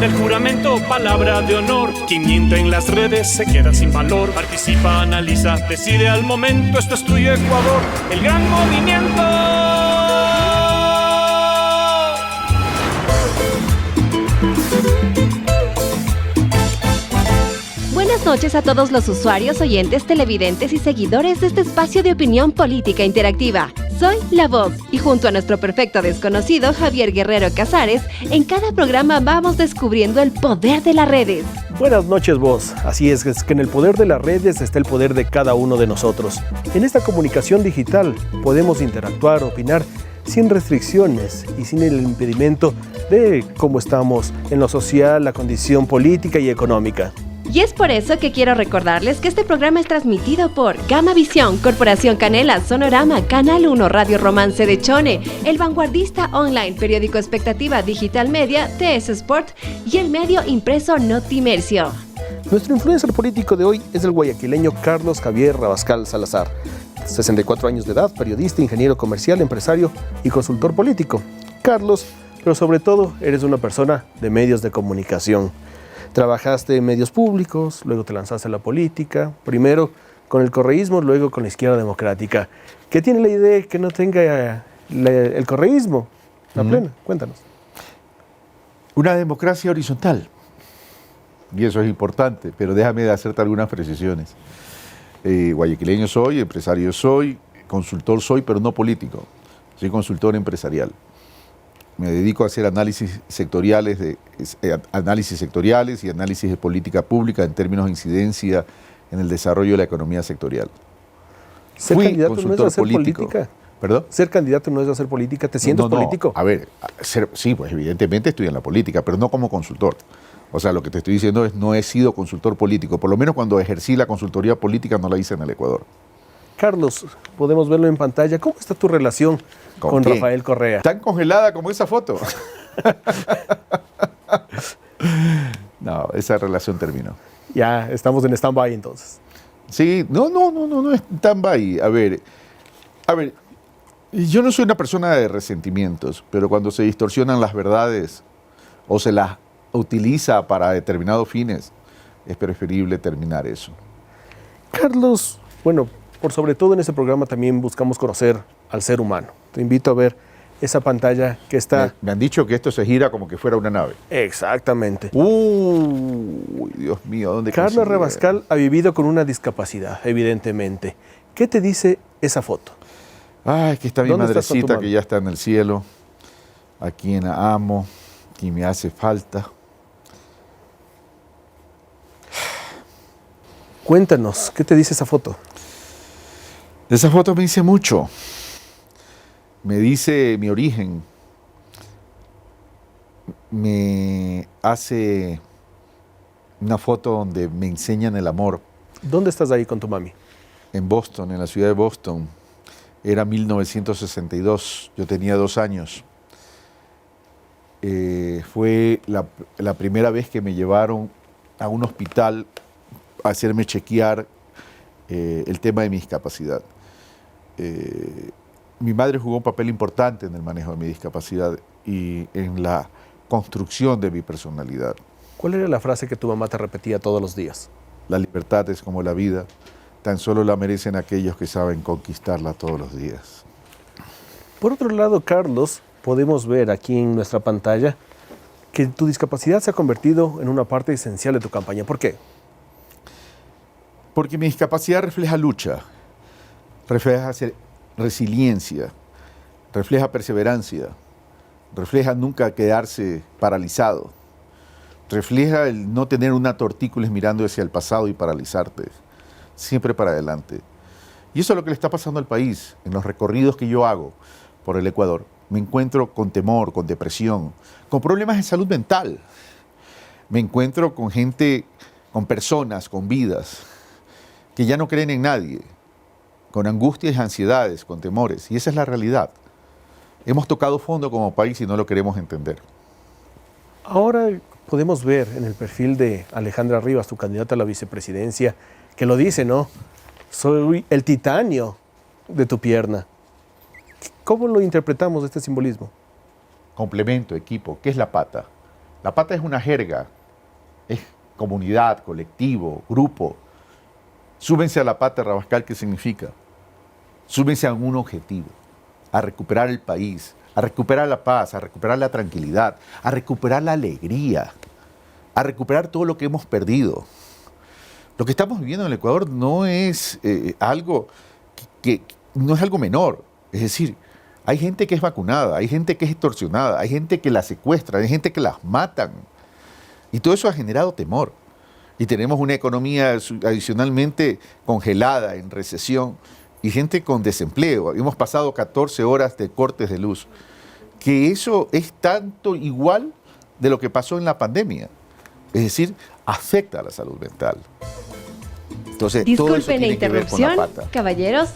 el juramento, palabra de honor. Quien miente en las redes se queda sin valor. Participa, analiza, decide al momento. Esto es tuyo, Ecuador, el gran movimiento. Buenas noches a todos los usuarios, oyentes, televidentes y seguidores de este espacio de opinión política interactiva. Soy La Voz y junto a nuestro perfecto desconocido Javier Guerrero Casares, en cada programa vamos descubriendo el poder de las redes. Buenas noches, Voz. Así es que en el poder de las redes está el poder de cada uno de nosotros. En esta comunicación digital podemos interactuar, opinar sin restricciones y sin el impedimento de cómo estamos en lo social, la condición política y económica. Y es por eso que quiero recordarles que este programa es transmitido por Gama Visión, Corporación Canela, Sonorama, Canal 1, Radio Romance de Chone, El Vanguardista Online, Periódico Expectativa Digital Media, TS Sport y el medio impreso Notimercio. Nuestro influencer político de hoy es el guayaquileño Carlos Javier Rabascal Salazar, 64 años de edad, periodista, ingeniero comercial, empresario y consultor político. Carlos, pero sobre todo eres una persona de medios de comunicación. Trabajaste en medios públicos, luego te lanzaste a la política, primero con el correísmo, luego con la izquierda democrática. ¿Qué tiene la idea que no tenga el correísmo? La plena, cuéntanos. Una democracia horizontal, y eso es importante, pero déjame hacerte algunas precisiones. Guayaquileño soy, empresario soy, consultor soy, pero no político, soy consultor empresarial. Me dedico a hacer análisis sectoriales y análisis de política pública en términos de incidencia en el desarrollo de la economía sectorial. ¿Ser candidato no es hacer política? ¿Perdón? ¿Ser candidato no es hacer política? ¿Te sientes político? A ver, sí, pues evidentemente estoy en la política, pero no como consultor. O sea, lo que te estoy diciendo es no he sido consultor político. Por lo menos cuando ejercí la consultoría política no la hice en el Ecuador. Carlos, podemos verlo en pantalla. ¿Cómo está tu relación con Rafael Correa? ¿Tan congelada como esa foto? No, esa relación terminó. Ya, estamos en stand-by entonces. Sí, no es stand-by. A ver, yo no soy una persona de resentimientos, pero cuando se distorsionan las verdades o se las utiliza para determinados fines, es preferible terminar eso. Carlos, bueno, por sobre todo en este programa también buscamos conocer al ser humano. Te invito a ver esa pantalla que está... Me han dicho que esto se gira como que fuera una nave. Exactamente. Uy, Dios mío, ¿dónde Carlos Rabascal ha vivido con una discapacidad, evidentemente. ¿Qué te dice esa foto? Ay, que está mi madrecita que ya está en el cielo, a quien amo, quien me hace falta. Cuéntanos, ¿qué te dice esa foto? Esa foto me dice mucho. Me dice mi origen. Me hace una foto donde me enseñan el amor. ¿Dónde estás ahí con tu mami? En Boston, en la ciudad de Boston. Era 1962, yo tenía 2 años. Fue la primera vez que me llevaron a un hospital a hacerme chequear el tema de mi discapacidad. Mi madre jugó un papel importante en el manejo de mi discapacidad y en la construcción de mi personalidad. ¿Cuál era la frase que tu mamá te repetía todos los días? La libertad es como la vida, tan solo la merecen aquellos que saben conquistarla todos los días. Por otro lado, Carlos, podemos ver aquí en nuestra pantalla que tu discapacidad se ha convertido en una parte esencial de tu campaña. ¿Por qué? Porque mi discapacidad refleja lucha, refleja resiliencia, refleja perseverancia, refleja nunca quedarse paralizado, refleja el no tener una tortícolis mirando hacia el pasado y paralizarte, siempre para adelante. Y eso es lo que le está pasando al país. En los recorridos que yo hago por el Ecuador, me encuentro con temor, con depresión, con problemas de salud mental. Me encuentro con gente, con personas, con vidas, que ya no creen en nadie, con angustias y ansiedades, con temores. Y esa es la realidad. Hemos tocado fondo como país y no lo queremos entender. Ahora podemos ver en el perfil de Alejandra Rivas, tu candidata a la vicepresidencia, que lo dice, ¿no? Soy el titanio de tu pierna. ¿Cómo lo interpretamos este simbolismo? Complemento, equipo. ¿Qué es la pata? La pata es una jerga, es comunidad, colectivo, grupo. Súbense a la pata, Rabascal, ¿qué significa? Súbense a un objetivo, a recuperar el país, a recuperar la paz, a recuperar la tranquilidad, a recuperar la alegría, a recuperar todo lo que hemos perdido. Lo que estamos viviendo en el Ecuador no es algo no es algo menor. Es decir, hay gente que es vacunada, hay gente que es extorsionada, hay gente que la secuestra, hay gente que las matan. Y todo eso ha generado temor. Y tenemos una economía adicionalmente congelada, en recesión, y gente con desempleo. Hemos pasado 14 horas de cortes de luz. Que eso es tanto igual de lo que pasó en la pandemia. Es decir, afecta a la salud mental. Entonces, todo eso Disculpen la tiene que ver con la interrupción, pata. caballeros,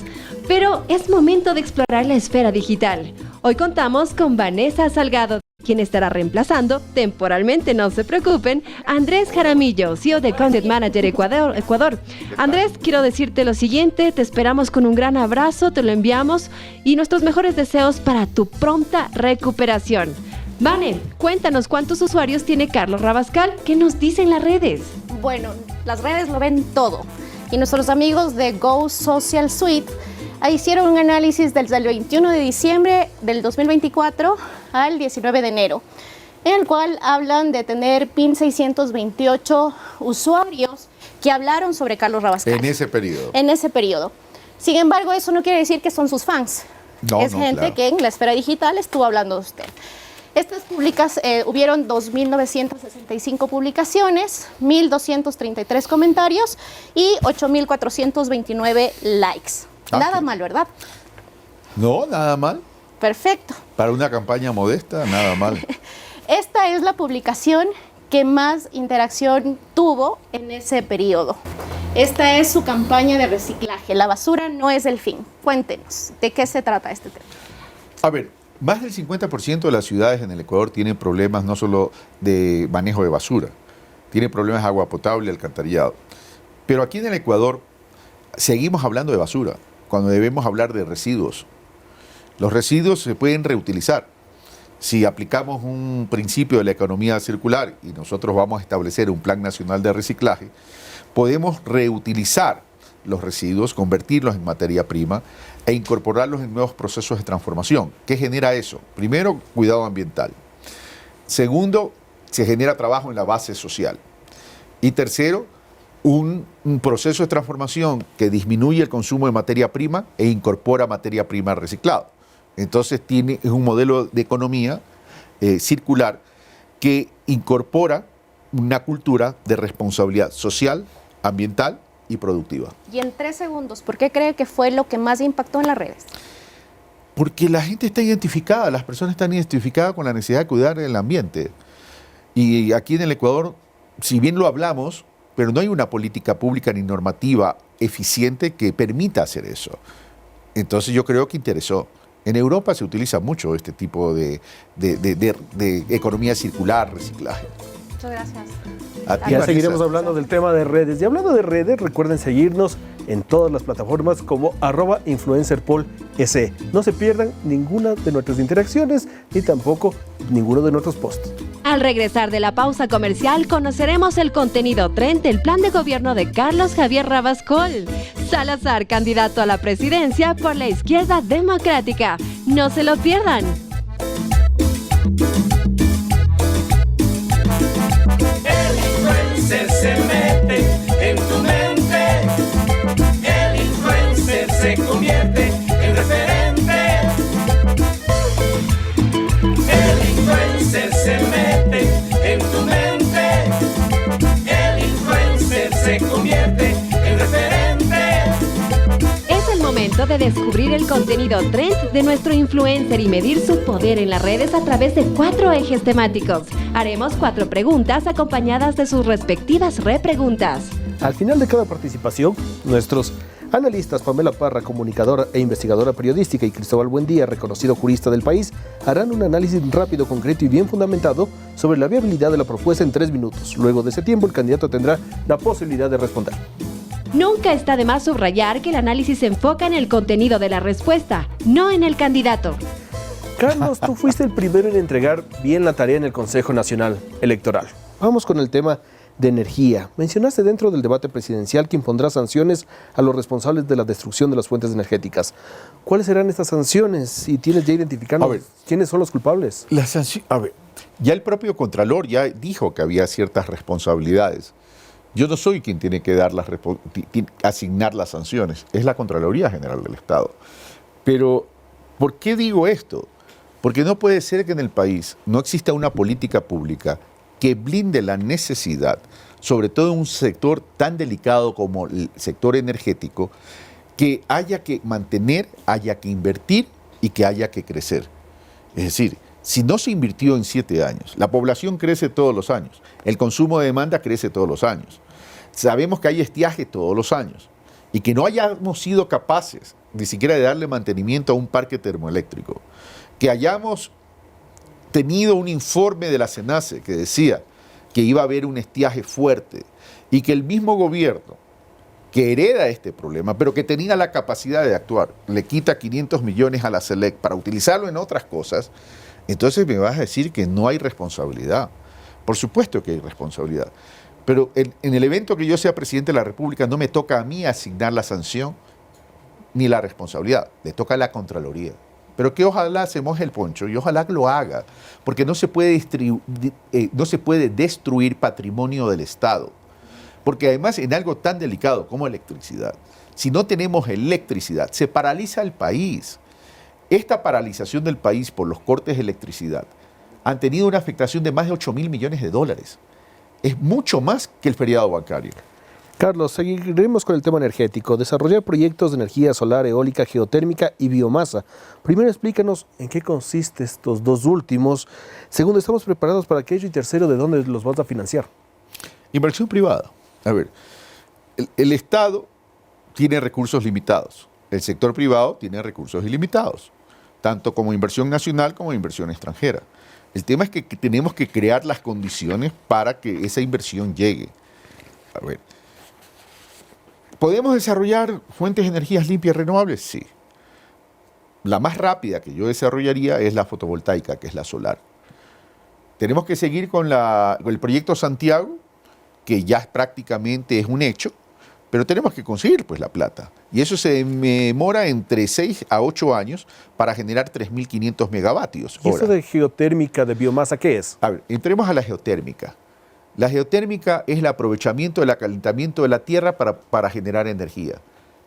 pero es momento de explorar la esfera digital. Hoy contamos con Vanessa Salgado, quien estará reemplazando, temporalmente, no se preocupen, a Andrés Jaramillo, CEO de Content Manager Ecuador. Andrés, quiero decirte lo siguiente, te esperamos con un gran abrazo, te lo enviamos y nuestros mejores deseos para tu pronta recuperación. Vane, cuéntanos cuántos usuarios tiene Carlos Rabascal, ¿qué nos dicen las redes? Bueno, las redes lo ven todo. Y nuestros amigos de Go Social Suite hicieron un análisis desde el 21 de diciembre del 2024 al 19 de enero, en el cual hablan de tener 1.628 usuarios que hablaron sobre Carlos Rabascal. En ese periodo. En ese periodo. Sin embargo, eso no quiere decir que son sus fans. No, es no, gente claro. que en la esfera digital estuvo hablando de usted. Estas hubieron 2.965 publicaciones, 1.233 comentarios y 8.429 likes. Nada mal, ¿verdad? No, nada mal. Perfecto. Para una campaña modesta, nada mal. Esta es la publicación que más interacción tuvo en ese periodo. Esta es su campaña de reciclaje. La basura no es el fin. Cuéntenos, ¿de qué se trata este tema? A ver, más del 50% de las ciudades en el Ecuador tienen problemas no solo de manejo de basura, tienen problemas de agua potable y alcantarillado. Pero aquí en el Ecuador seguimos hablando de basura, cuando debemos hablar de residuos. Los residuos se pueden reutilizar. Si aplicamos un principio de la economía circular y nosotros vamos a establecer un plan nacional de reciclaje, podemos reutilizar los residuos, convertirlos en materia prima e incorporarlos en nuevos procesos de transformación. ¿Qué genera eso? Primero, cuidado ambiental. Segundo, se genera trabajo en la base social. Y tercero, un proceso de transformación que disminuye el consumo de materia prima e incorpora materia prima reciclada. Entonces es un modelo de economía circular que incorpora una cultura de responsabilidad social, ambiental y productiva. Y en 3 segundos, ¿por qué cree que fue lo que más impactó en las redes? Porque la gente está identificada, las personas están identificadas con la necesidad de cuidar el ambiente. Y aquí en el Ecuador, si bien lo hablamos, pero no hay una política pública ni normativa eficiente que permita hacer eso. Entonces yo creo que interesó. En Europa se utiliza mucho este tipo de economía circular, reciclaje. Muchas gracias. A ti, Ya Vanessa. seguiremos hablando del tema de redes. Y hablando de redes, recuerden seguirnos en todas las plataformas como @influencerpol.es. No se pierdan ninguna de nuestras interacciones ni tampoco ninguno de nuestros posts. Al regresar de la pausa comercial, conoceremos el contenido trend del plan de gobierno de Carlos Javier Rabascal Salazar, candidato a la presidencia por la izquierda democrática. No se lo pierdan. Se mete en tu mente, el influencer se convierte en referente. El influencer se mete en tu mente, el influencer se convierte en referente. Es el momento de descubrir el contenido trend de nuestro influencer y medir su poder en las redes a través de 4 ejes temáticos. Haremos 4 preguntas acompañadas de sus respectivas repreguntas. Al final de cada participación, nuestros analistas Pamela Parra, comunicadora e investigadora periodística, y Cristóbal Buendía, reconocido jurista del país, harán un análisis rápido, concreto y bien fundamentado sobre la viabilidad de la propuesta en 3 minutos. Luego de ese tiempo, el candidato tendrá la posibilidad de responder. Nunca está de más subrayar que el análisis se enfoca en el contenido de la respuesta, no en el candidato. Carlos, tú fuiste el primero en entregar bien la tarea en el Consejo Nacional Electoral. Vamos con el tema de energía. Mencionaste dentro del debate presidencial que impondrá sanciones a los responsables de la destrucción de las fuentes energéticas. ¿Cuáles serán estas sanciones? Si tienes ya identificado quiénes son los culpables. Ya el propio Contralor ya dijo que había ciertas responsabilidades. Yo no soy quien tiene que asignar las sanciones, es la Contraloría General del Estado. Pero, ¿por qué digo esto? Porque no puede ser que en el país no exista una política pública que blinde la necesidad, sobre todo en un sector tan delicado como el sector energético, que haya que mantener, haya que invertir y que haya que crecer. Es decir, si no se invirtió en 7 años, la población crece todos los años, el consumo de demanda crece todos los años, sabemos que hay estiaje todos los años y que no hayamos sido capaces ni siquiera de darle mantenimiento a un parque termoeléctrico, que hayamos tenido un informe de la SENACE que decía que iba a haber un estiaje fuerte y que el mismo gobierno que hereda este problema, pero que tenía la capacidad de actuar, le quita 500 millones a la SELEC para utilizarlo en otras cosas, entonces me vas a decir que no hay responsabilidad. Por supuesto que hay responsabilidad, pero en el evento que yo sea presidente de la República no me toca a mí asignar la sanción ni la responsabilidad, le toca a la Contraloría. Pero que ojalá se moje el poncho y ojalá lo haga, porque no se puede destruir patrimonio del Estado. Porque además en algo tan delicado como electricidad, si no tenemos electricidad, se paraliza el país. Esta paralización del país por los cortes de electricidad han tenido una afectación de más de 8.000 millones de dólares. Es mucho más que el feriado bancario. Carlos, seguiremos con el tema energético. Desarrollar proyectos de energía solar, eólica, geotérmica y biomasa. Primero, explícanos en qué consiste estos dos últimos. Segundo, ¿estamos preparados para aquello? Y tercero, ¿de dónde los vas a financiar? Inversión privada. A ver, el Estado tiene recursos limitados. El sector privado tiene recursos ilimitados, tanto como inversión nacional como inversión extranjera. El tema es que tenemos que crear las condiciones para que esa inversión llegue. A ver, ¿podemos desarrollar fuentes de energías limpias renovables? Sí. La más rápida que yo desarrollaría es la fotovoltaica, que es la solar. Tenemos que seguir con el proyecto Santiago, que ya prácticamente es un hecho, pero tenemos que conseguir pues la plata. Y eso se demora entre 6 a 8 años para generar 3.500 megavatios. ¿Y eso de geotérmica, de biomasa, qué es? A ver, entremos a la geotérmica. La geotérmica es el aprovechamiento del acalentamiento de la tierra para generar energía.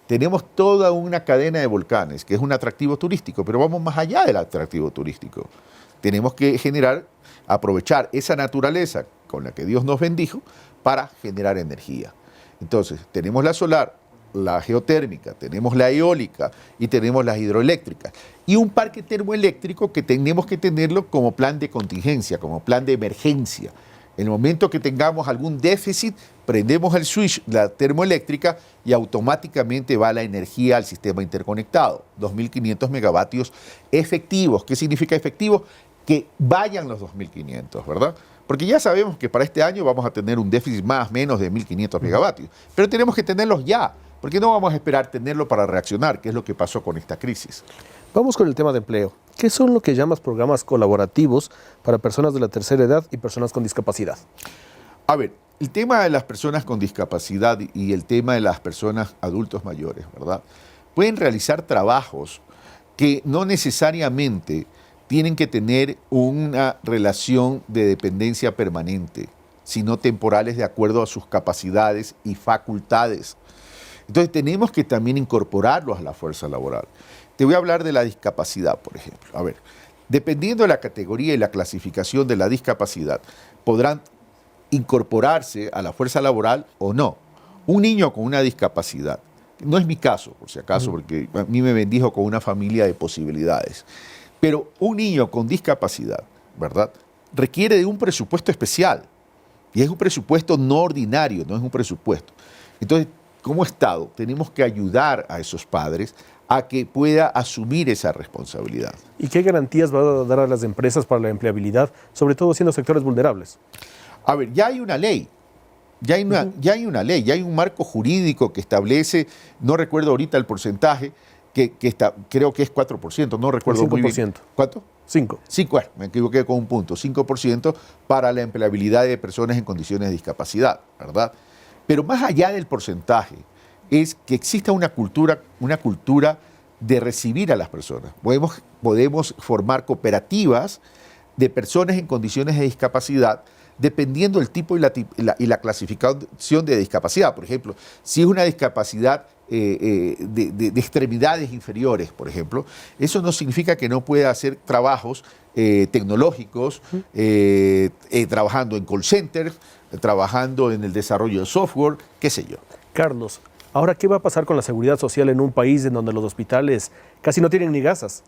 Tenemos toda una cadena de volcanes, que es un atractivo turístico, pero vamos más allá del atractivo turístico. Tenemos que aprovechar esa naturaleza con la que Dios nos bendijo para generar energía. Entonces, tenemos la solar, la geotérmica, tenemos la eólica y tenemos las hidroeléctricas. Y un parque termoeléctrico que tenemos que tenerlo como plan de contingencia, como plan de emergencia. En el momento que tengamos algún déficit, prendemos el switch de la termoeléctrica y automáticamente va la energía al sistema interconectado. 2.500 megavatios efectivos. ¿Qué significa efectivo? Que vayan los 2.500, ¿verdad? Porque ya sabemos que para este año vamos a tener un déficit más o menos de 1.500 megavatios. Pero tenemos que tenerlos ya, porque no vamos a esperar tenerlo para reaccionar, que es lo que pasó con esta crisis. Vamos con el tema de empleo. ¿Qué son lo que llamas programas colaborativos para personas de la tercera edad y personas con discapacidad? A ver, el tema de las personas con discapacidad y el tema de las personas adultos mayores, ¿verdad? Pueden realizar trabajos que no necesariamente tienen que tener una relación de dependencia permanente, sino temporales de acuerdo a sus capacidades y facultades. Entonces tenemos que también incorporarlos a la fuerza laboral. Te voy a hablar de la discapacidad, por ejemplo. A ver, dependiendo de la categoría y la clasificación de la discapacidad, podrán incorporarse a la fuerza laboral o no. Un niño con una discapacidad, no es mi caso, por si acaso, porque a mí me bendijo con una familia de posibilidades, pero un niño con discapacidad, ¿verdad?, requiere de un presupuesto especial. Y es un presupuesto no ordinario, no es un presupuesto. Entonces, como Estado, tenemos que ayudar a esos padres a que pueda asumir esa responsabilidad. ¿Y qué garantías va a dar a las empresas para la empleabilidad, sobre todo siendo sectores vulnerables? A ver, ya hay una ley. Ya hay una ley, ya hay un marco jurídico que establece, no recuerdo ahorita el porcentaje, creo que es 4%, no recuerdo muy bien. 5%. ¿Cuánto? 5. Bueno, me equivoqué con un punto, 5% para la empleabilidad de personas en condiciones de discapacidad, ¿verdad? Pero más allá del porcentaje, es que exista una cultura de recibir a las personas. Podemos formar cooperativas de personas en condiciones de discapacidad dependiendo del tipo y la clasificación de discapacidad. Por ejemplo, si es una discapacidad de extremidades inferiores, por ejemplo, eso no significa que no pueda hacer trabajos tecnológicos, trabajando en call centers, trabajando en el desarrollo de software, qué sé yo. Carlos, ahora, ¿qué va a pasar con la seguridad social en un país en donde los hospitales casi no tienen ni gasas?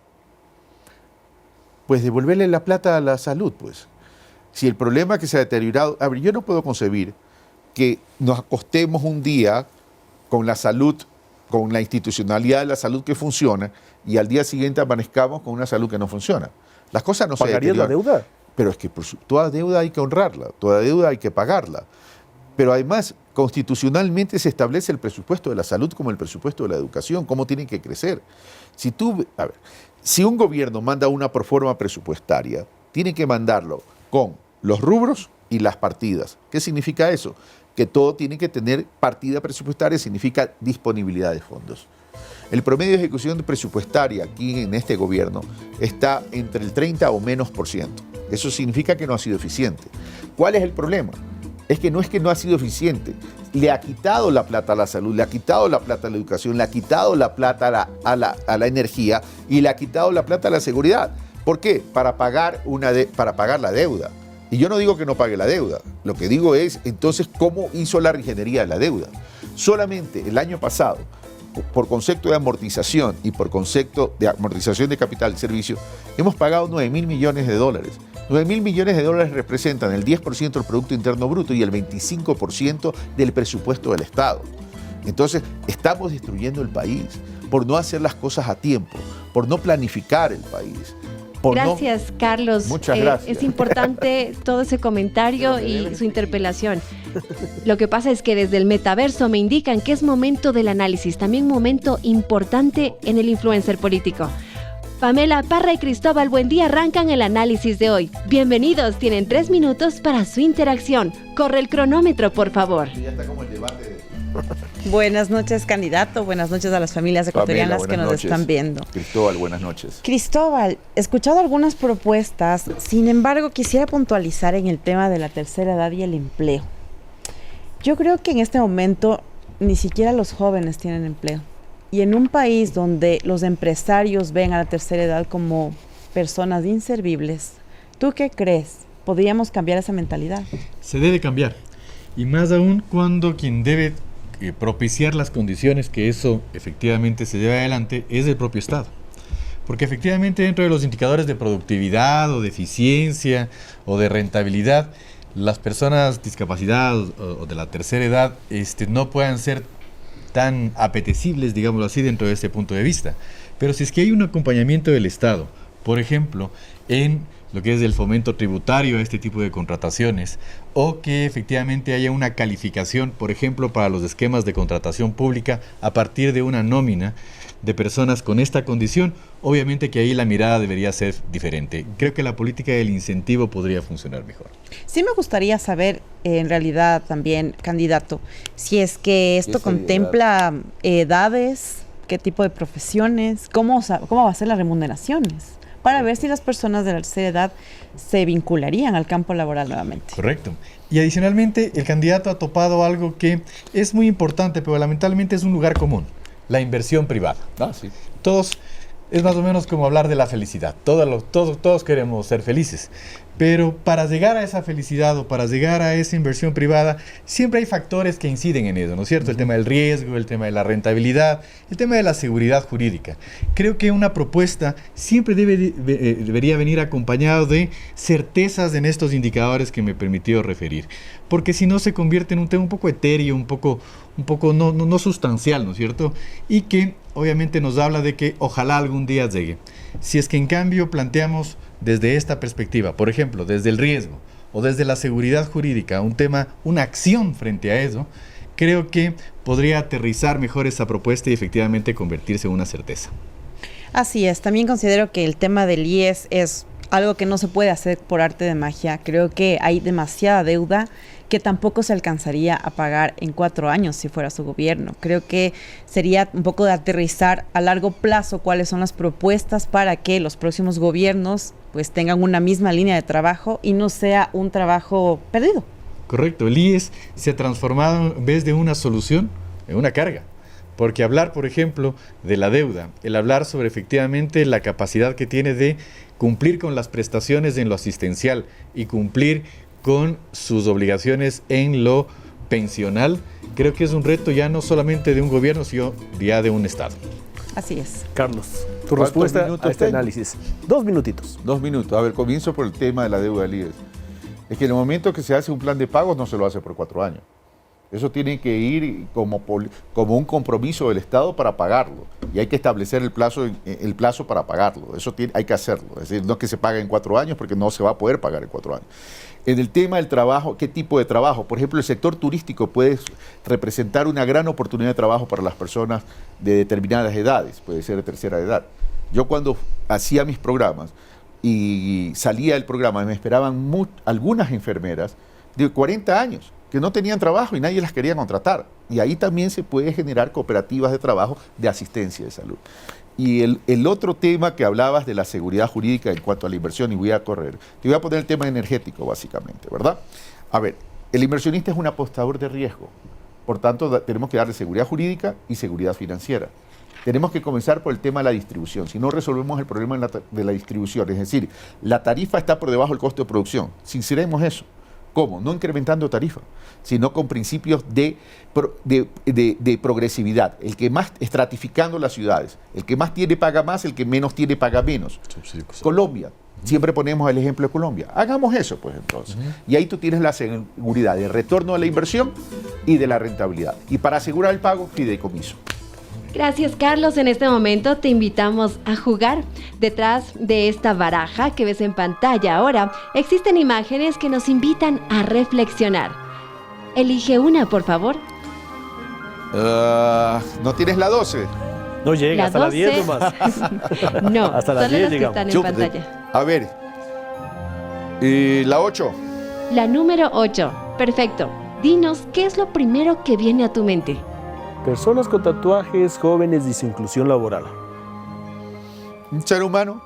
Pues devolverle la plata a la salud, pues. Si el problema que se ha deteriorado... A ver, yo no puedo concebir que nos acostemos un día con la salud, con la institucionalidad de la salud que funciona, y al día siguiente amanezcamos con una salud que no funciona. Las cosas no se deterioran. ¿Pagarías la deuda? Pero es que toda deuda hay que honrarla, toda deuda hay que pagarla. Pero además, constitucionalmente se establece el presupuesto de la salud como el presupuesto de la educación, cómo tienen que crecer. Si un gobierno manda una proforma presupuestaria, tiene que mandarlo con los rubros y las partidas. ¿Qué significa eso? Que todo tiene que tener partida presupuestaria, significa disponibilidad de fondos. El promedio de ejecución presupuestaria aquí en este gobierno está entre el 30 o menos %. Eso significa que no ha sido eficiente. ¿Cuál es el problema? Es que no ha sido eficiente. Le ha quitado la plata a la salud, le ha quitado la plata a la educación, le ha quitado la plata a la energía y le ha quitado la plata a la seguridad. ¿Por qué? Para pagar la deuda. Y yo no digo que no pague la deuda. Lo que digo es, entonces, ¿cómo hizo la regenería de la deuda? Solamente el año pasado, por concepto de amortización y por concepto de amortización de capital y servicio, hemos pagado $9.000 millones. $9.000 millones representan el 10% del Producto Interno Bruto y el 25% del presupuesto del Estado. Entonces, estamos destruyendo el país por no hacer las cosas a tiempo, por no planificar el país. Gracias, Carlos. Muchas gracias. Es importante todo ese comentario y su interpelación. Lo que pasa es que desde el metaverso me indican que es momento del análisis, también momento importante en el influencer político. Pamela Parra y Cristóbal Buendía arrancan el análisis de hoy. Bienvenidos, tienen 3 minutos para su interacción. Corre el cronómetro, por favor. Ya está como el debate. Buenas noches, candidato. Buenas noches a las familias ecuatorianas Pamela, que nos noches. están viendo. Cristóbal, buenas noches. Cristóbal, he escuchado algunas propuestas, sin embargo, quisiera puntualizar en el tema de la tercera edad y el empleo. Yo creo que en este momento ni siquiera los jóvenes tienen empleo. Y en un país donde los empresarios ven a la tercera edad como personas inservibles, ¿tú qué crees? ¿Podríamos cambiar esa mentalidad? Se debe cambiar. Y más aún cuando quien debe propiciar las condiciones que eso efectivamente se lleve adelante es el propio Estado. Porque efectivamente dentro de los indicadores de productividad o de eficiencia o de rentabilidad, las personas discapacitadas o de la tercera edad no puedan ser tan apetecibles, digámoslo así, dentro de este punto de vista. Pero si es que hay un acompañamiento del Estado, por ejemplo, en lo que es el fomento tributario a este tipo de contrataciones, o que efectivamente haya una calificación, por ejemplo, para los esquemas de contratación pública a partir de una nómina de personas con esta condición, obviamente que ahí la mirada debería ser diferente. Creo que la política del incentivo podría funcionar mejor. Sí me gustaría saber, en realidad también, candidato, si es que esto contempla edades, qué tipo de profesiones, cómo va a ser las remuneraciones, para ver si las personas de la tercera edad se vincularían al campo laboral nuevamente. Correcto. Y adicionalmente, el candidato ha topado algo que es muy importante, pero lamentablemente es un lugar común: la inversión privada. Sí. Todos, es más o menos como hablar de la felicidad. Todos queremos ser felices. Pero para llegar a esa felicidad o para llegar a esa inversión privada, siempre hay factores que inciden en eso, ¿no es cierto? El tema del riesgo, el tema de la rentabilidad, el tema de la seguridad jurídica. Creo que una propuesta siempre debería venir acompañado de certezas en estos indicadores que me permitió referir. Porque si no se convierte en un tema un poco etéreo, un poco no sustancial, ¿no es cierto? Y que obviamente nos habla de que ojalá algún día llegue. Si es que en cambio planteamos desde esta perspectiva, por ejemplo, desde el riesgo o desde la seguridad jurídica, una acción frente a eso, creo que podría aterrizar mejor esa propuesta y efectivamente convertirse en una certeza. Así es, también considero que el tema del IES es algo que no se puede hacer por arte de magia. Creo que hay demasiada deuda que tampoco se alcanzaría a pagar en 4 años si fuera su gobierno. Creo que sería un poco de aterrizar a largo plazo cuáles son las propuestas para que los próximos gobiernos pues tengan una misma línea de trabajo y no sea un trabajo perdido. Correcto, el IES se ha transformado en vez de una solución en una carga. Porque hablar, por ejemplo, de la deuda, el hablar sobre efectivamente la capacidad que tiene de cumplir con las prestaciones en lo asistencial y cumplir con sus obligaciones en lo pensional, creo que es un reto ya no solamente de un gobierno, sino ya de un Estado. Así es. Carlos, tu respuesta a este análisis. 2 minutitos. 2 minutos. A ver, comienzo por el tema de la deuda del IES. Es que en el momento que se hace un plan de pagos no se lo hace por 4 años. Eso tiene que ir como un compromiso del Estado para pagarlo. Y hay que establecer el plazo para pagarlo. Eso hay que hacerlo. Es decir, no es que se pague en 4 años porque no se va a poder pagar en 4 años. En el tema del trabajo, ¿qué tipo de trabajo? Por ejemplo, el sector turístico puede representar una gran oportunidad de trabajo para las personas de determinadas edades. Puede ser de tercera edad. Yo cuando hacía mis programas y salía del programa, me esperaban algunas enfermeras de 40 años que no tenían trabajo y nadie las quería contratar. Y ahí también se puede generar cooperativas de trabajo de asistencia de salud. Y el otro tema que hablabas de la seguridad jurídica en cuanto a la inversión, y voy a correr, te voy a poner el tema energético básicamente, ¿verdad? A ver, el inversionista es un apostador de riesgo. Por tanto, tenemos que darle seguridad jurídica y seguridad financiera. Tenemos que comenzar por el tema de la distribución. Si no resolvemos el problema de la distribución, es decir, la tarifa está por debajo del costo de producción. Sinceremos eso. ¿Cómo? No incrementando tarifa, sino con principios de progresividad. El que más, estratificando las ciudades. El que más tiene paga más, el que menos tiene paga menos. Colombia. Siempre ponemos el ejemplo de Colombia. Hagamos eso, pues, entonces. Y ahí tú tienes la seguridad de retorno a la inversión y de la rentabilidad. Y para asegurar el pago, fideicomiso. Gracias, Carlos. En este momento te invitamos a jugar. Detrás de esta baraja que ves en pantalla ahora, existen imágenes que nos invitan a reflexionar. Elige una, por favor. ¿No tienes la 12? No llega, La hasta la 10 12. nomás. No, Hasta las solo 10 las que llegamos. están en pantalla. A ver, la 8. La número 8. Perfecto. Dinos, ¿qué es lo primero que viene a tu mente? Personas con tatuajes, jóvenes y sin inclusión laboral. Un ser humano.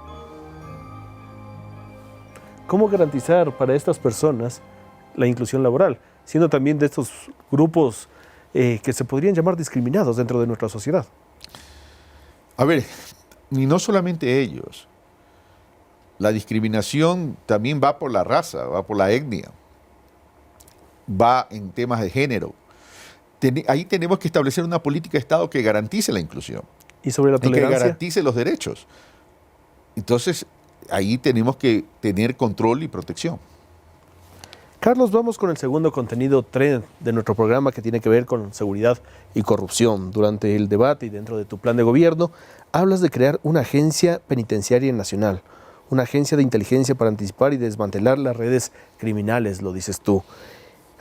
¿Cómo garantizar para estas personas la inclusión laboral? Siendo también de estos grupos que se podrían llamar discriminados dentro de nuestra sociedad. A ver, y no solamente ellos. La discriminación también va por la raza, va por la etnia, va en temas de género. Ahí tenemos que establecer una política de Estado que garantice la inclusión. Y sobre la y que tolerancia. garantice los derechos. Entonces, ahí tenemos que tener control y protección. Carlos, vamos con el segundo contenido trend de nuestro programa que tiene que ver con seguridad y corrupción. Durante el debate y dentro de tu plan de gobierno, hablas de crear una agencia penitenciaria nacional, una agencia de inteligencia para anticipar y desmantelar las redes criminales, lo dices tú.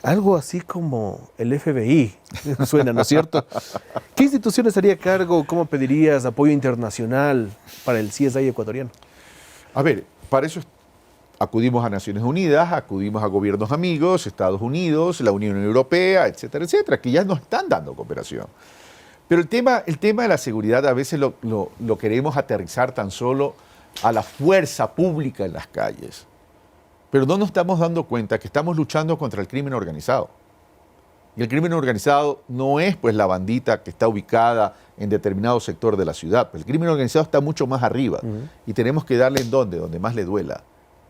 Algo así como el FBI, suena, ¿no es cierto? ¿Qué institución estaría a cargo? ¿Cómo pedirías apoyo internacional para el CSI ecuatoriano? A ver, para eso acudimos a Naciones Unidas, acudimos a gobiernos amigos, Estados Unidos, la Unión Europea, etcétera, etcétera, que ya nos están dando cooperación. Pero el tema de la seguridad a veces lo queremos aterrizar tan solo a la fuerza pública en las calles. Pero no nos estamos dando cuenta que estamos luchando contra el crimen organizado. Y el crimen organizado no es pues la bandita que está ubicada en determinado sector de la ciudad. El crimen organizado está mucho más arriba. Y tenemos que darle en donde más le duela.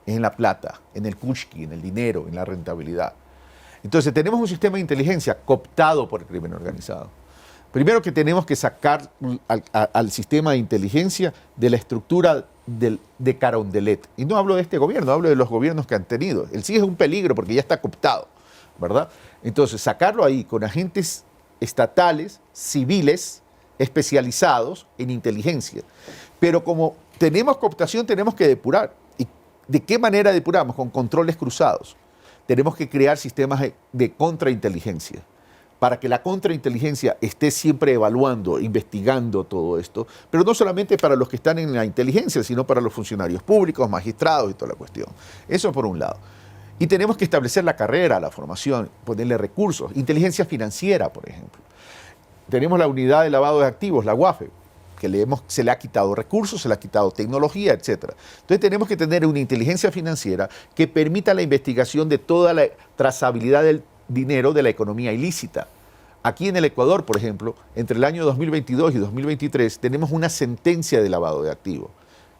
Es en la plata, en el kushki, en el dinero, en la rentabilidad. Entonces tenemos un sistema de inteligencia cooptado por el crimen organizado. Primero que tenemos que sacar al sistema de inteligencia de la estructura de Carondelet. Y no hablo de este gobierno, hablo de los gobiernos que han tenido. El sí es un peligro porque ya está cooptado, ¿verdad? Entonces, sacarlo ahí con agentes estatales, civiles, especializados en inteligencia. Pero como tenemos cooptación, tenemos que depurar. ¿Y de qué manera depuramos? Con controles cruzados. Tenemos que crear sistemas de contrainteligencia. para que la contrainteligencia esté siempre evaluando, investigando todo esto, pero no solamente para los que están en la inteligencia, sino para los funcionarios públicos, magistrados y toda la cuestión. Eso por un lado. Y tenemos que establecer la carrera, la formación, ponerle recursos. Inteligencia financiera, por ejemplo. Tenemos la unidad de lavado de activos, la UAFE, que se le ha quitado recursos, se le ha quitado tecnología, etc. Entonces tenemos que tener una inteligencia financiera que permita la investigación de toda la trazabilidad del dinero de la economía ilícita. Aquí en el Ecuador, por ejemplo, entre el año 2022 y 2023 tenemos una sentencia de lavado de activos.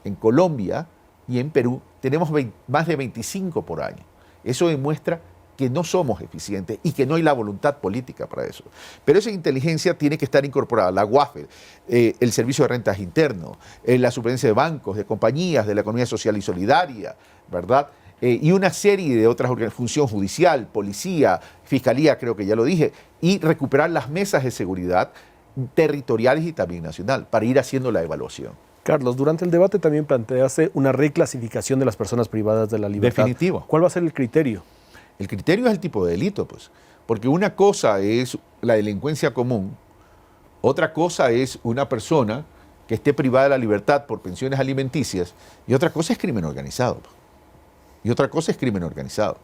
En Colombia y en Perú tenemos más de 25 por año. Eso demuestra que no somos eficientes y que no hay la voluntad política para eso. Pero esa inteligencia tiene que estar incorporada, la UAFE, el Servicio de Rentas Interno, la superintendencia de bancos, de compañías, de la economía social y solidaria, ¿verdad? Y una serie de otras organizaciones, función judicial, policía, fiscalía, creo que ya lo dije, y recuperar las mesas de seguridad territoriales y también nacional, para ir haciendo la evaluación. Carlos, durante el debate también planteaste una reclasificación de las personas privadas de la libertad. Definitivo. ¿Cuál va a ser el criterio? El criterio es el tipo de delito, pues, porque una cosa es la delincuencia común, otra cosa es una persona que esté privada de la libertad por pensiones alimenticias, y otra cosa es crimen organizado. Y otra cosa es crimen organizado.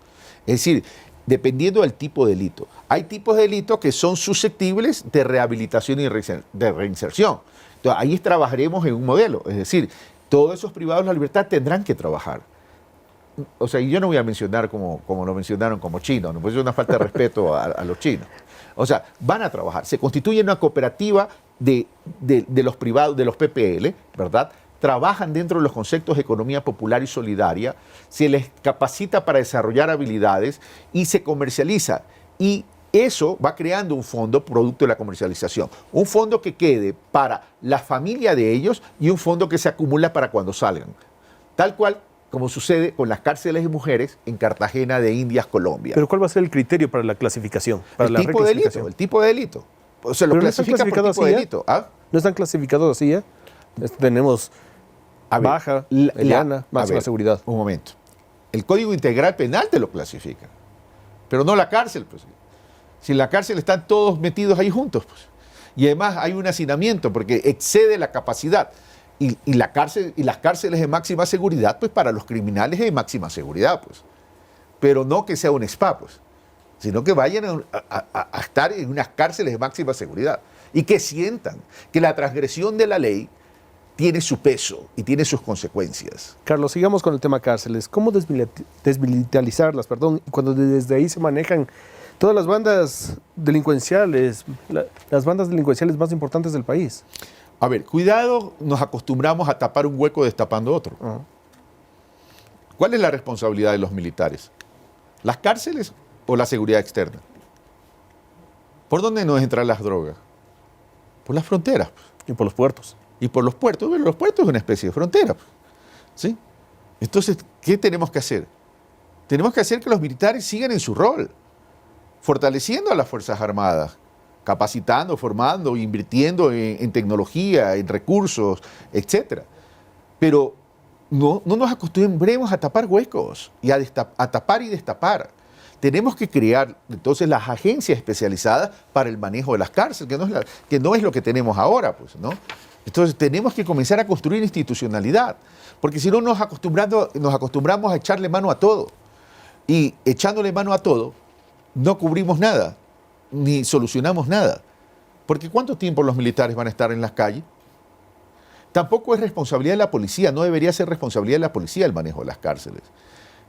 Es decir, dependiendo del tipo de delito. Hay tipos de delitos que son susceptibles de rehabilitación y de reinserción. Entonces, ahí trabajaremos en un modelo. Es decir, todos esos privados de la libertad tendrán que trabajar. O sea, y yo no voy a mencionar como lo mencionaron como chinos, ¿no? Pues es una falta de respeto a los chinos. O sea, van a trabajar. Se constituye una cooperativa de los privados, de los PPL, ¿verdad? Trabajan dentro de los conceptos de economía popular y solidaria, se les capacita para desarrollar habilidades y se comercializa. Y eso va creando un fondo producto de la comercialización. Un fondo que quede para la familia de ellos y un fondo que se acumula para cuando salgan. Tal cual como sucede con las cárceles de mujeres en Cartagena de Indias, Colombia. ¿Pero cuál va a ser el criterio para la clasificación? Para el tipo de delito, el tipo de delito. O sea, lo clasifica por tipo de delito. ¿Ah? ¿No están clasificados así ya? Tenemos baja, mediana, máxima seguridad. Un momento. El Código Integral Penal te lo clasifica, pero no la cárcel, pues. Si en la cárcel están todos metidos ahí juntos, pues. Y además hay un hacinamiento porque excede la capacidad. Y las cárceles de máxima seguridad, pues para los criminales es de máxima seguridad, pues. Pero no que sea un spa, pues, sino que vayan a estar en unas cárceles de máxima seguridad y que sientan que la transgresión de la ley tiene su peso y tiene sus consecuencias. Carlos, sigamos con el tema cárceles. ¿Cómo desmilitarizarlas, cuando desde ahí se manejan todas las bandas delincuenciales, las bandas delincuenciales más importantes del país? A ver, cuidado, nos acostumbramos a tapar un hueco destapando otro. ¿Cuál es la responsabilidad de los militares? ¿Las cárceles o la seguridad externa? ¿Por dónde nos entran las drogas? Por las fronteras. Y por los puertos. Y por los puertos. Bueno, los puertos es una especie de frontera. ¿Sí? Entonces, ¿qué tenemos que hacer? Tenemos que hacer que los militares sigan en su rol, fortaleciendo a las Fuerzas Armadas, capacitando, formando, invirtiendo en tecnología, en recursos, etc. Pero no nos acostumbremos a tapar huecos y a tapar y destapar. Tenemos que crear entonces las agencias especializadas para el manejo de las cárceles, que no es lo que tenemos ahora, pues, ¿no? Entonces tenemos que comenzar a construir institucionalidad, porque si no nos acostumbramos a echarle mano a todo. Y echándole mano a todo, no cubrimos nada, ni solucionamos nada. Porque ¿cuánto tiempo los militares van a estar en las calles? Tampoco es responsabilidad de la policía, no debería ser responsabilidad de la policía el manejo de las cárceles.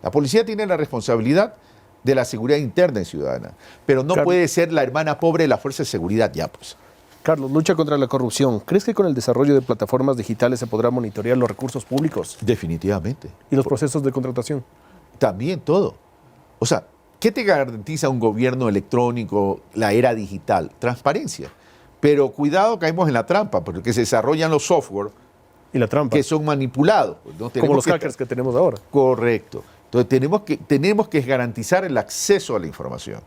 La policía tiene la responsabilidad de la seguridad interna y ciudadana, pero no puede ser la hermana pobre de la fuerza de seguridad ya, pues. Carlos, lucha contra la corrupción. ¿Crees que con el desarrollo de plataformas digitales se podrá monitorear los recursos públicos? Definitivamente. ¿Y los procesos de contratación? También todo. O sea, ¿qué te garantiza un gobierno electrónico, la era digital? Transparencia. Pero cuidado, caemos en la trampa, porque se desarrollan los software y la trampa, que son manipulados. ¿No? Como los hackers que tenemos ahora. Correcto. Entonces tenemos que garantizar el acceso a la información.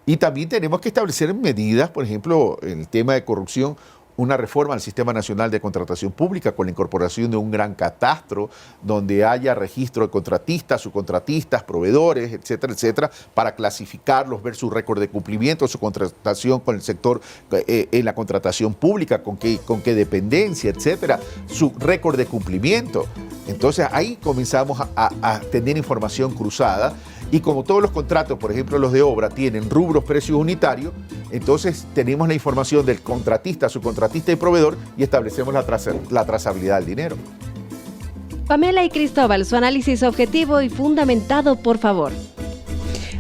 Y también tenemos que establecer medidas, por ejemplo, en el tema de corrupción, una reforma al Sistema Nacional de Contratación Pública con la incorporación de un gran catastro donde haya registro de contratistas, subcontratistas, proveedores, etcétera, etcétera, para clasificarlos, ver su récord de cumplimiento, su contratación con el sector en la contratación pública, con qué dependencia, etcétera, su récord de cumplimiento. Entonces ahí comenzamos a tener información cruzada. Y como todos los contratos, por ejemplo los de obra, tienen rubros, precios unitarios, entonces tenemos la información del contratista, subcontratista y proveedor y establecemos la trazabilidad del dinero. Pamela y Cristóbal, su análisis objetivo y fundamentado, por favor.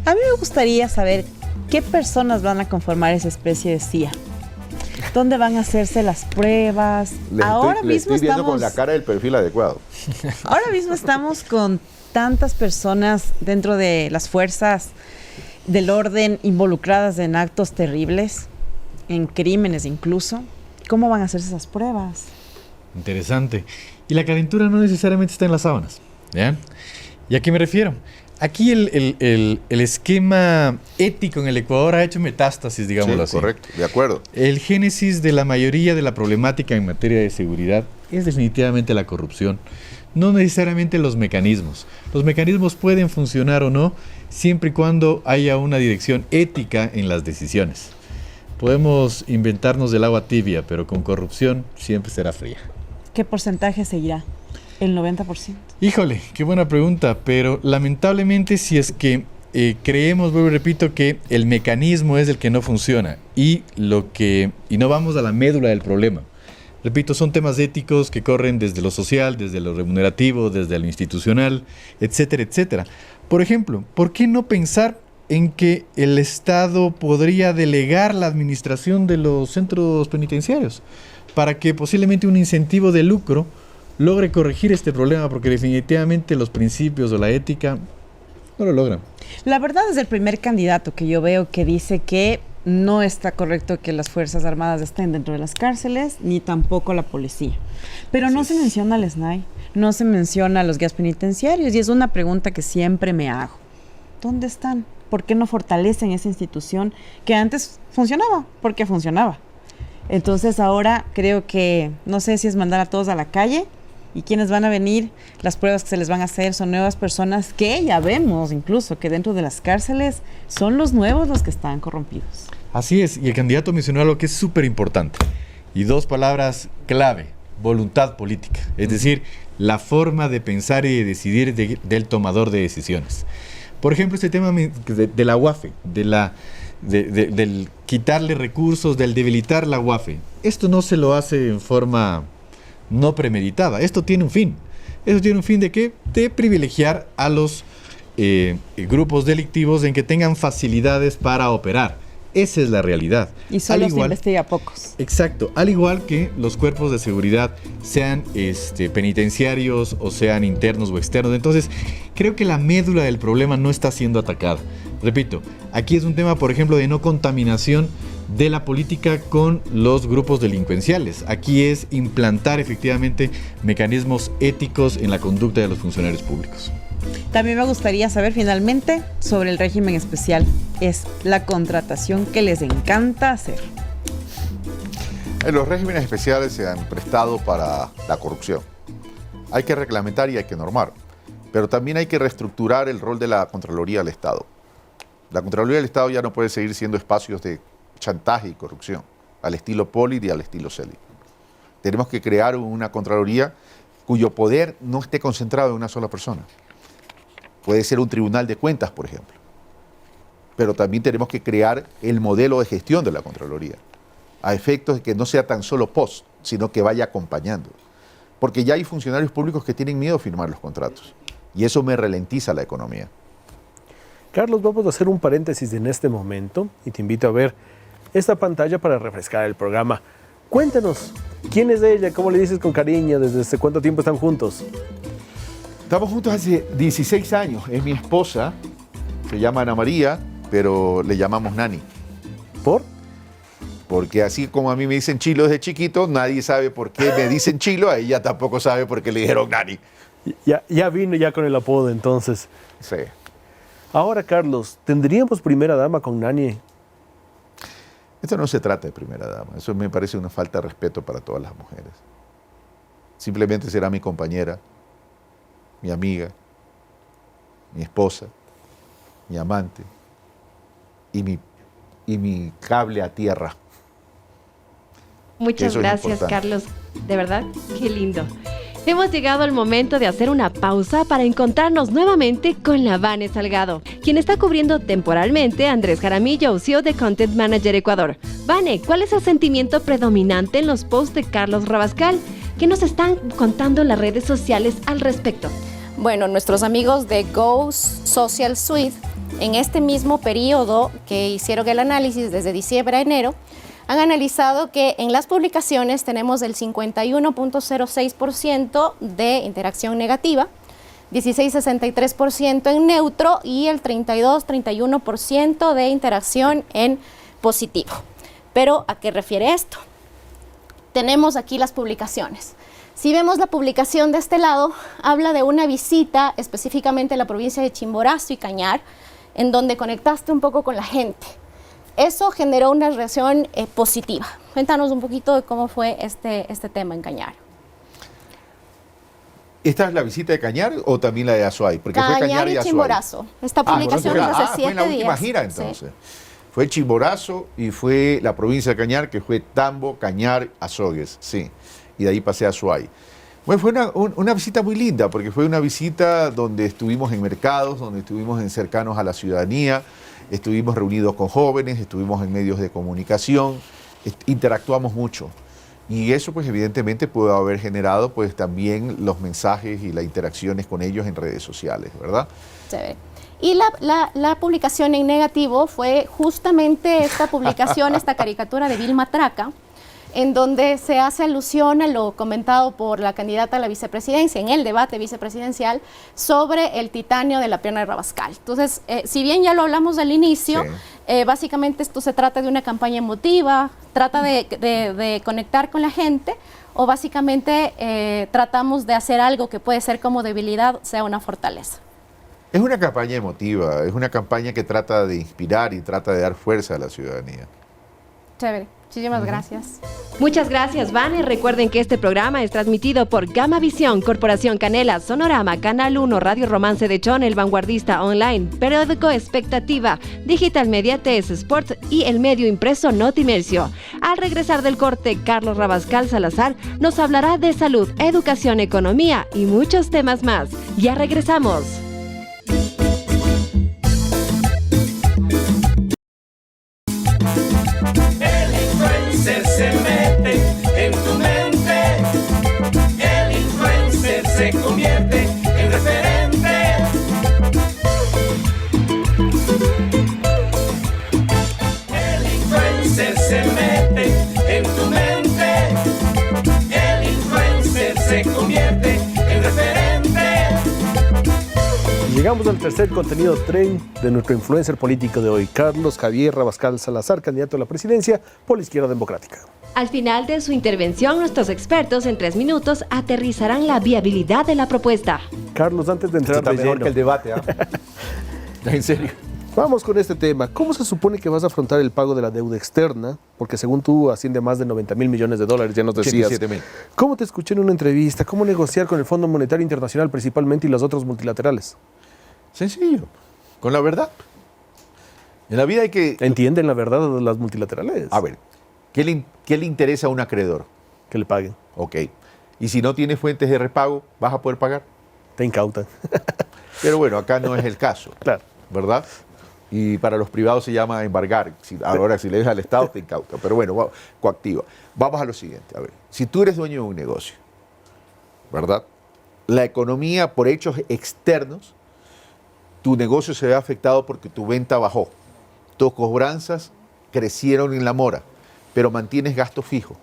A mí me gustaría saber qué personas van a conformar esa especie de CIA. ¿Dónde van a hacerse las pruebas? Le estoy viendo con la cara del perfil adecuado. Ahora mismo estamos con tantas personas dentro de las fuerzas del orden involucradas en actos terribles, en crímenes incluso. ¿Cómo van a hacerse esas pruebas? Interesante. Y la calentura no necesariamente está en las sábanas, ¿ya? ¿Y a qué me refiero? Aquí el esquema ético en el Ecuador ha hecho metástasis, digámoslo así. Correcto, de acuerdo. El génesis de la mayoría de la problemática en materia de seguridad es definitivamente la corrupción. No necesariamente los mecanismos. Los mecanismos pueden funcionar o no siempre y cuando haya una dirección ética en las decisiones. Podemos inventarnos del agua tibia, pero con corrupción siempre será fría. ¿Qué porcentaje seguirá? ¿El 90%? Híjole, qué buena pregunta, pero lamentablemente si es que creemos, vuelvo y repito, que el mecanismo es el que no funciona y no vamos a la médula del problema. Repito, son temas éticos que corren desde lo social, desde lo remunerativo, desde lo institucional, etcétera, etcétera. Por ejemplo, ¿por qué no pensar en que el Estado podría delegar la administración de los centros penitenciarios para que posiblemente un incentivo de lucro logre corregir este problema? Porque definitivamente los principios o la ética no lo logran. La verdad es el primer candidato que yo veo que dice que no está correcto que las Fuerzas Armadas estén dentro de las cárceles, ni tampoco la policía. Pero no se menciona al SNAI, no se menciona a los guías penitenciarios, y es una pregunta que siempre me hago. ¿Dónde están? ¿Por qué no fortalecen esa institución que antes funcionaba? Porque funcionaba. Entonces ahora creo que, no sé si es mandar a todos a la calle, y quienes van a venir, las pruebas que se les van a hacer son nuevas personas que ya vemos incluso que dentro de las cárceles son los nuevos los que están corrompidos. Así es, y el candidato mencionó algo que es súper importante. Y dos palabras clave: voluntad política. Es decir, la forma de pensar y de decidir del tomador de decisiones. Por ejemplo, este tema de la UAFE, del quitarle recursos, del debilitar la UAFE. Esto no se lo hace en forma no premeditada. Esto tiene un fin. Esto tiene un fin de ¿qué? De privilegiar a los grupos delictivos en que tengan facilidades para operar. Esa es la realidad. Y solo se investiga a pocos. Exacto. Al igual que los cuerpos de seguridad, sean penitenciarios o sean internos o externos. Entonces, creo que la médula del problema no está siendo atacada. Repito, aquí es un tema, por ejemplo, de no contaminación de la política con los grupos delincuenciales. Aquí es implantar efectivamente mecanismos éticos en la conducta de los funcionarios públicos. También me gustaría saber finalmente sobre el régimen especial. Es la contratación que les encanta hacer. Los regímenes especiales se han prestado para la corrupción. Hay que reglamentar y hay que normar, pero también hay que reestructurar el rol de la Contraloría del Estado. La Contraloría del Estado ya no puede seguir siendo espacios de chantaje y corrupción, al estilo Polit y al estilo Celi. Tenemos que crear una Contraloría cuyo poder no esté concentrado en una sola persona. Puede ser un tribunal de cuentas, por ejemplo. Pero también tenemos que crear el modelo de gestión de la Contraloría, a efectos de que no sea tan solo post, sino que vaya acompañando. Porque ya hay funcionarios públicos que tienen miedo a firmar los contratos, y eso me ralentiza la economía. Carlos, vamos a hacer un paréntesis en este momento y te invito a ver esta pantalla para refrescar el programa. Cuéntanos, ¿quién es ella? ¿Cómo le dices con cariño? ¿Desde cuánto tiempo están juntos? Estamos juntos hace 16 años. Es mi esposa, se llama Ana María, pero le llamamos Nani. ¿Por? Porque así como a mí me dicen Chilo desde chiquito, nadie sabe por qué me dicen Chilo, a ella tampoco sabe por qué le dijeron Nani. Ya vino ya con el apodo entonces. Sí. Ahora, Carlos, ¿tendríamos primera dama con Nani? Esto no se trata de primera dama, eso me parece una falta de respeto para todas las mujeres. Simplemente será mi compañera, mi amiga, mi esposa, mi amante y mi cable a tierra. Muchas gracias, Carlos. De verdad, qué lindo. Hemos llegado al momento de hacer una pausa para encontrarnos nuevamente con la Vane Salgado, quien está cubriendo temporalmente a Andrés Jaramillo, CEO de Content Manager Ecuador. Vane, ¿cuál es el sentimiento predominante en los posts de Carlos Rabascal? ¿Qué nos están contando las redes sociales al respecto? Bueno, nuestros amigos de Go Social Suite, en este mismo periodo que hicieron el análisis desde diciembre a enero, han analizado que en las publicaciones tenemos el 51.06% de interacción negativa, 16.63% en neutro y el 32.31% de interacción en positivo. Pero, ¿a qué refiere esto? Tenemos aquí las publicaciones. Si vemos la publicación de este lado, habla de una visita específicamente en la provincia de Chimborazo y Cañar, en donde conectaste un poco con la gente. Eso generó una reacción positiva. Cuéntanos un poquito de cómo fue este tema en Cañar. ¿Esta es la visita de Cañar o también la de Azuay? Porque fue Cañar y Azuay. Chimborazo. Esta publicación es hace 7 días. Fue en la última gira entonces. Sí. Fue Chimborazo y fue la provincia de Cañar, que fue Tambo, Cañar, Azogues, sí. Y de ahí pasé a Azuay. Bueno, fue una visita muy linda, porque fue una visita donde estuvimos en mercados, donde estuvimos cercanos a la ciudadanía, estuvimos reunidos con jóvenes, estuvimos en medios de comunicación, interactuamos mucho. Y eso, pues, evidentemente puede haber generado, pues, también los mensajes y las interacciones con ellos en redes sociales, ¿verdad? Sí. Y la publicación en negativo fue justamente esta publicación, esta caricatura de Vilma Traca, en donde se hace alusión a lo comentado por la candidata a la vicepresidencia en el debate vicepresidencial sobre el titanio de la pierna de Rabascal. Entonces, si bien ya lo hablamos al inicio, sí, básicamente esto se trata de una campaña emotiva, trata de conectar con la gente, o básicamente tratamos de hacer algo que puede ser como debilidad, sea una fortaleza. Es una campaña emotiva, es una campaña que trata de inspirar y trata de dar fuerza a la ciudadanía. Chévere. Muchísimas gracias. Muchas gracias, Vane. Recuerden que este programa es transmitido por Gama Visión, Corporación Canela, Sonorama, Canal 1, Radio Romance de Chone, El Vanguardista Online, Periódico Expectativa, Digital Media, TS Sport y el medio impreso Notimercio. Al regresar del corte, Carlos Rabascal Salazar nos hablará de salud, educación, economía y muchos temas más. Ya regresamos. Se mete en tu mente, el influencer se convierte en referente. El influencer se mete en tu mente, el influencer se convierte en referente. Llegamos al tercer contenido tren de nuestro influencer político de hoy, Carlos Javier Rabascal Salazar, candidato a la presidencia por la Izquierda Democrática. Al final de su intervención, nuestros expertos en 3 minutos aterrizarán la viabilidad de la propuesta. Carlos, antes de entrar de mejor lleno, que el debate, ¿eh? En serio. Vamos con este tema. ¿Cómo se supone que vas a afrontar el pago de la deuda externa? Porque según tú asciende a más de 90.000 millones de dólares, ya nos decías. 87.000. ¿Cómo te escuché en una entrevista? ¿Cómo negociar con el Fondo Monetario Internacional principalmente y los otros multilaterales? Sencillo, con la verdad. En la vida hay que... ¿Entienden la verdad de las multilaterales? A ver, ¿qué le interesa a un acreedor? Que le paguen. Ok. Y si no tiene fuentes de repago, ¿vas a poder pagar? Te incautan. Pero bueno, acá no es el caso. Claro. ¿Verdad? Y para los privados se llama embargar. Ahora, si le dejas al Estado, te incauta. Pero bueno, coactiva. Vamos a lo siguiente. A ver, si tú eres dueño de un negocio, ¿verdad? La economía, por hechos externos, tu negocio se ve afectado porque tu venta bajó. Tus cobranzas crecieron en la mora, pero mantienes gasto fijo.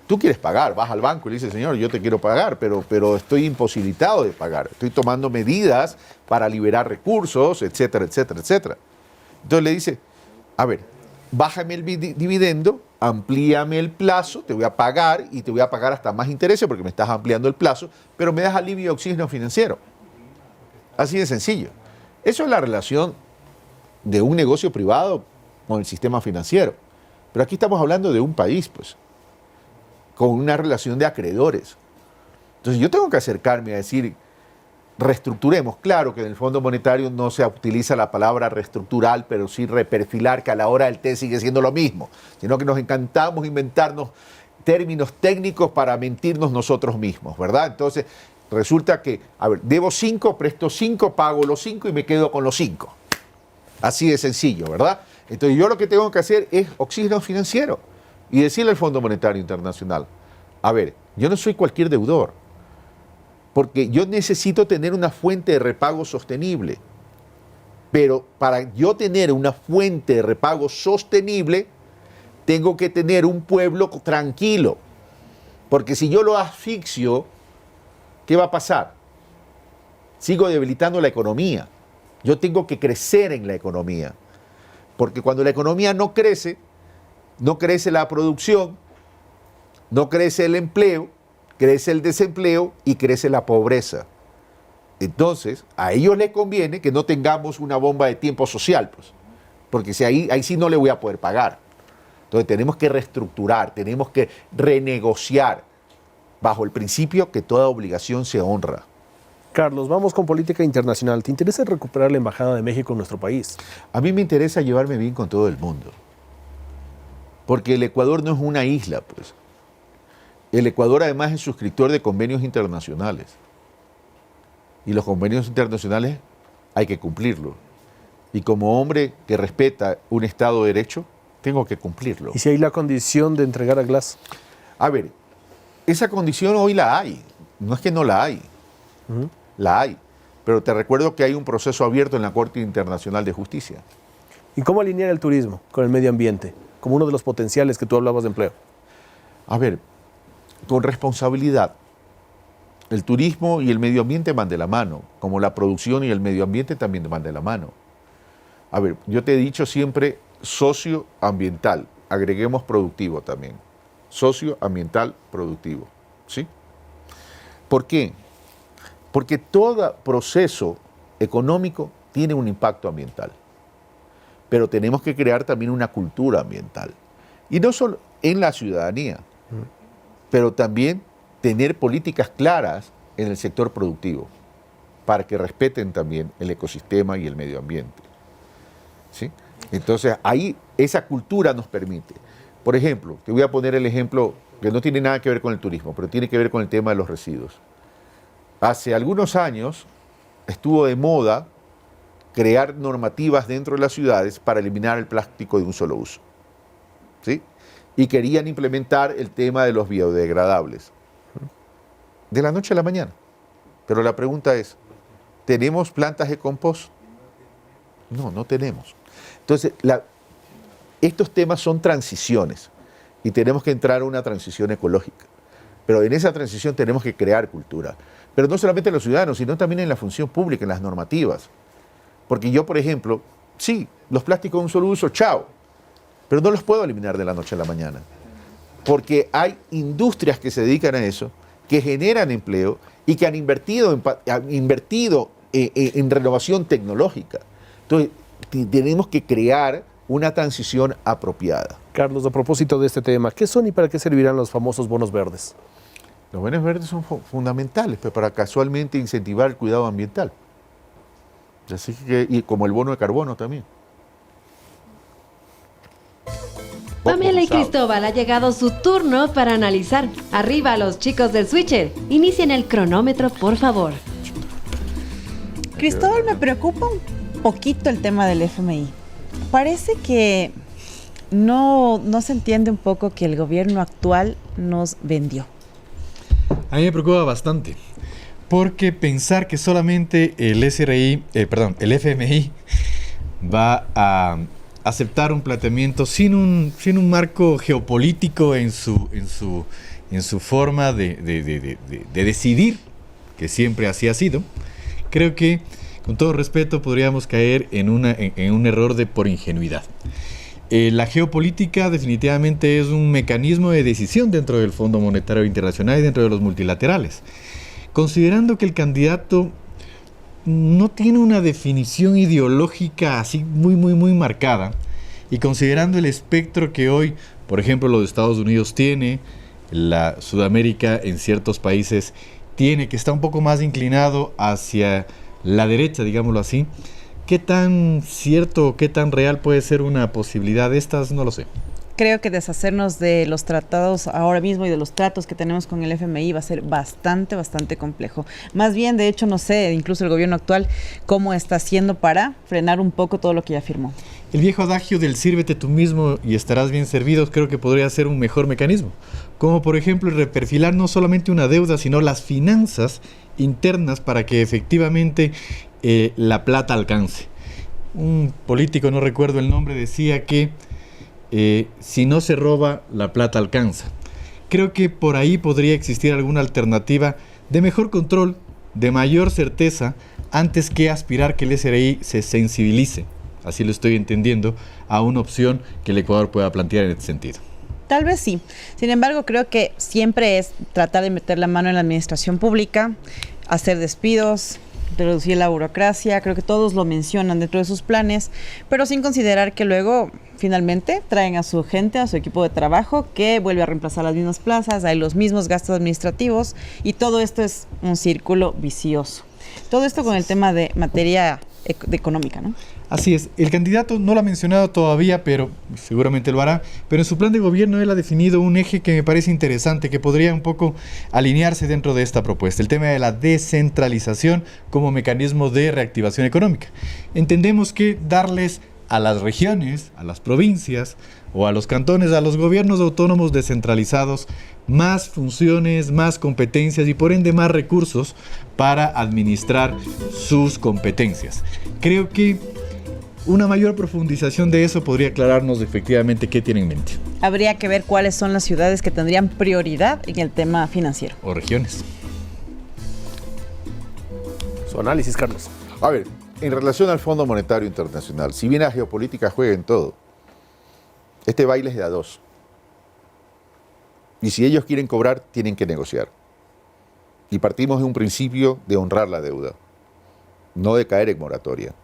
Tú quieres pagar, vas al banco y le dices, señor, yo te quiero pagar, pero estoy imposibilitado de pagar. Estoy tomando medidas para liberar recursos, etcétera, etcétera, etcétera. Entonces le dice, a ver, bájame el dividendo, amplíame el plazo, te voy a pagar y te voy a pagar hasta más intereses porque me estás ampliando el plazo, pero me das alivio y oxígeno financiero. Así de sencillo. Eso es la relación de un negocio privado con el sistema financiero. Pero aquí estamos hablando de un país, pues, con una relación de acreedores. Entonces yo tengo que acercarme a decir, reestructuremos. Claro que en el Fondo Monetario no se utiliza la palabra reestructural, pero sí reperfilar, que a la hora del té sigue siendo lo mismo, sino que nos encantamos inventarnos términos técnicos para mentirnos nosotros mismos, ¿verdad? Entonces resulta que, a ver, debo 5, presto 5, pago los 5 y me quedo con los 5. Así de sencillo, ¿verdad? Entonces yo lo que tengo que hacer es oxígeno financiero y decirle al Fondo Monetario Internacional, a ver, yo no soy cualquier deudor, porque yo necesito tener una fuente de repago sostenible. Pero para yo tener una fuente de repago sostenible, tengo que tener un pueblo tranquilo. Porque si yo lo asfixio, ¿qué va a pasar? Sigo debilitando la economía. Yo tengo que crecer en la economía. Porque cuando la economía no crece la producción, no crece el empleo, crece el desempleo y crece la pobreza. Entonces, a ellos les conviene que no tengamos una bomba de tiempo social, pues, porque si ahí sí no le voy a poder pagar. Entonces tenemos que reestructurar, tenemos que renegociar bajo el principio que toda obligación se honra. Carlos, vamos con política internacional. ¿Te interesa recuperar la Embajada de México en nuestro país? A mí me interesa llevarme bien con todo el mundo, porque el Ecuador no es una isla, pues. El Ecuador además es suscriptor de convenios internacionales. Y los convenios internacionales hay que cumplirlos. Y como hombre que respeta un Estado de Derecho, tengo que cumplirlo. ¿Y si hay la condición de entregar a Glass? A ver, esa condición hoy la hay. No es que no la hay. La hay. Pero te recuerdo que hay un proceso abierto en la Corte Internacional de Justicia. ¿Y cómo alinear el turismo con el medio ambiente, como uno de los potenciales que tú hablabas de empleo? A ver, con responsabilidad. El turismo y el medio ambiente van de la mano, como la producción y el medio ambiente también van de la mano. A ver, yo te he dicho siempre socioambiental, agreguemos productivo también. Socioambiental productivo, ¿sí? ¿Por qué? Porque todo proceso económico tiene un impacto ambiental, pero tenemos que crear también una cultura ambiental. Y no solo en la ciudadanía, pero también tener políticas claras en el sector productivo para que respeten también el ecosistema y el medio ambiente. ¿Sí? Entonces, ahí esa cultura nos permite. Por ejemplo, te voy a poner el ejemplo que no tiene nada que ver con el turismo, pero tiene que ver con el tema de los residuos. Hace algunos años estuvo de moda crear normativas dentro de las ciudades para eliminar el plástico de un solo uso. ¿Sí? Y querían implementar el tema de los biodegradables. De la noche a la mañana. Pero la pregunta es, ¿tenemos plantas de compost? No, no tenemos. Entonces, estos temas son transiciones y tenemos que entrar a una transición ecológica. Pero en esa transición tenemos que crear cultura. Pero no solamente en los ciudadanos, sino también en la función pública, en las normativas. Porque yo, por ejemplo, sí, los plásticos de un solo uso, chao, pero no los puedo eliminar de la noche a la mañana. Porque hay industrias que se dedican a eso, que generan empleo y que han invertido en renovación tecnológica. Entonces, tenemos que crear una transición apropiada. Carlos, a propósito de este tema, ¿qué son y para qué servirán los famosos bonos verdes? Los bonos verdes son fundamentales para casualmente incentivar el cuidado ambiental. Así que, y como el bono de carbono también. Pamela y Cristóbal, ha llegado su turno para analizar. Arriba los chicos del Switcher. Inicien el cronómetro, por favor. Cristóbal, me preocupa un poquito el tema del FMI. Parece que no se entiende un poco que el gobierno actual nos vendió. A mí me preocupa bastante, porque pensar que solamente el FMI va a aceptar un planteamiento sin un marco geopolítico en su forma de decidir, que siempre así ha sido, creo que con todo respeto podríamos caer en un error por ingenuidad. La geopolítica definitivamente es un mecanismo de decisión dentro del Fondo Monetario Internacional y dentro de los multilaterales. Considerando que el candidato no tiene una definición ideológica así muy marcada, y considerando el espectro que hoy, por ejemplo, los Estados Unidos tiene, la Sudamérica en ciertos países tiene, que está un poco más inclinado hacia la derecha, digámoslo así, ¿qué tan cierto, qué tan real puede ser una posibilidad de estas? No lo sé. Creo que deshacernos de los tratados ahora mismo y de los tratos que tenemos con el FMI va a ser bastante complejo. Más bien, de hecho, no sé, incluso el gobierno actual, cómo está haciendo para frenar un poco todo lo que ya firmó. El viejo adagio del sírvete tú mismo y estarás bien servido creo que podría ser un mejor mecanismo. Como por ejemplo el reperfilar no solamente una deuda, sino las finanzas internas para que efectivamente la plata alcance. Un político, no recuerdo el nombre, decía que si no se roba, la plata alcanza. Creo que por ahí podría existir alguna alternativa de mejor control, de mayor certeza, antes que aspirar que el SRI se sensibilice, así lo estoy entendiendo, a una opción que el Ecuador pueda plantear en este sentido. Tal vez sí. Sin embargo, creo que siempre es tratar de meter la mano en la administración pública, hacer despidos, reducir la burocracia. Creo que todos lo mencionan dentro de sus planes, pero sin considerar que luego finalmente traen a su gente, a su equipo de trabajo, que vuelve a reemplazar las mismas plazas, hay los mismos gastos administrativos y todo esto es un círculo vicioso. Todo esto con el tema de materia económica, ¿no? Así es, el candidato no lo ha mencionado todavía, pero seguramente lo hará, pero en su plan de gobierno él ha definido un eje que me parece interesante, que podría un poco alinearse dentro de esta propuesta, el tema de la descentralización como mecanismo de reactivación económica. Entendemos que darles a las regiones, a las provincias o a los cantones, a los gobiernos autónomos descentralizados, más funciones, más competencias y por ende más recursos para administrar sus competencias. Creo que una mayor profundización de eso podría aclararnos efectivamente qué tiene en mente. Habría que ver cuáles son las ciudades que tendrían prioridad en el tema financiero. O regiones. Su análisis, Carlos. A ver, en relación al Fondo Monetario Internacional, si bien la geopolítica juega en todo, este baile es de a dos. Y si ellos quieren cobrar, tienen que negociar. Y partimos de un principio de honrar la deuda, no de caer en moratoria.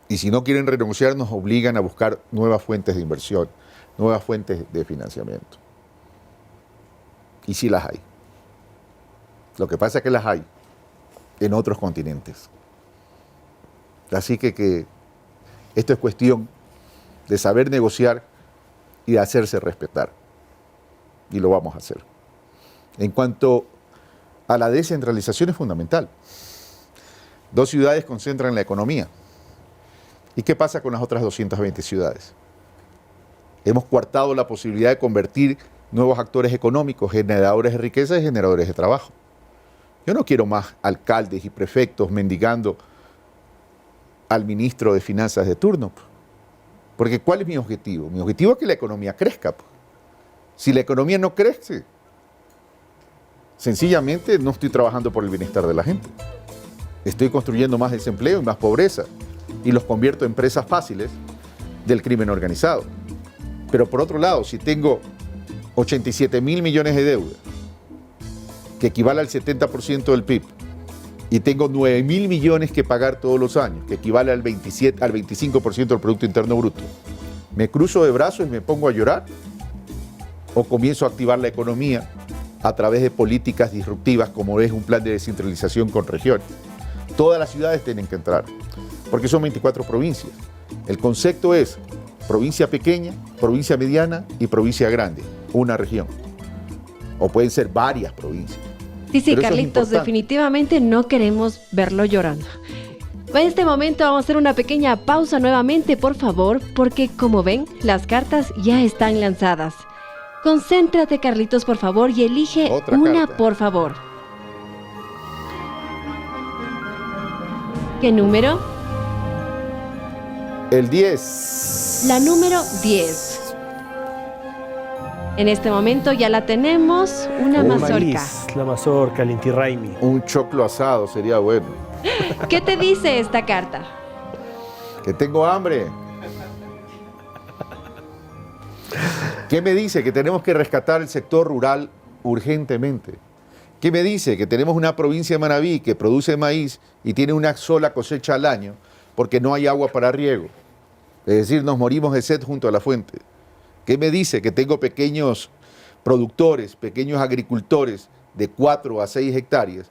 Y si no quieren renunciar, nos obligan a buscar nuevas fuentes de inversión, nuevas fuentes de financiamiento. Y sí las hay. Lo que pasa es que las hay en otros continentes. Así que esto es cuestión de saber negociar y de hacerse respetar. Y lo vamos a hacer. En cuanto a la descentralización, es fundamental. 2 ciudades concentran la economía. ¿Y qué pasa con las otras 220 ciudades? Hemos coartado la posibilidad de convertir nuevos actores económicos, generadores de riqueza y generadores de trabajo. Yo no quiero más alcaldes y prefectos mendigando al ministro de Finanzas de turno. Porque ¿cuál es mi objetivo? Mi objetivo es que la economía crezca. Si la economía no crece, sencillamente no estoy trabajando por el bienestar de la gente. Estoy construyendo más desempleo y más pobreza y los convierto en presas fáciles del crimen organizado. Pero por otro lado, si tengo 87.000 millones de deuda, que equivale al 70% del PIB, y tengo 9.000 millones que pagar todos los años, que equivale al 25% del Producto Interno Bruto, ¿me cruzo de brazos y me pongo a llorar? ¿O comienzo a activar la economía a través de políticas disruptivas como es un plan de descentralización con regiones? Todas las ciudades tienen que entrar, porque son 24 provincias. El concepto es provincia pequeña, provincia mediana y provincia grande, una región. O pueden ser varias provincias. Sí, Pero eso es Carlitos, importante. definitivamente no queremos verlo llorando. En este momento vamos a hacer una pequeña pausa nuevamente, por favor, porque como ven, las cartas ya están lanzadas. Concéntrate, Carlitos, por favor, y elige Otra una, carta. por favor. ¿Qué número? El 10. La número 10. En este momento ya la tenemos, una mazorca. Maíz, la mazorca, el Inti Raymi. Un choclo asado sería bueno. ¿Qué te dice esta carta? Que tengo hambre. ¿Qué me dice? Que tenemos que rescatar el sector rural urgentemente. ¿Qué me dice? Que tenemos una provincia de Manabí que produce maíz y tiene una sola cosecha al año porque no hay agua para riego. Es decir, nos morimos de sed junto a la fuente. ¿Qué me dice? Que tengo pequeños productores, pequeños agricultores de 4 a 6 hectáreas,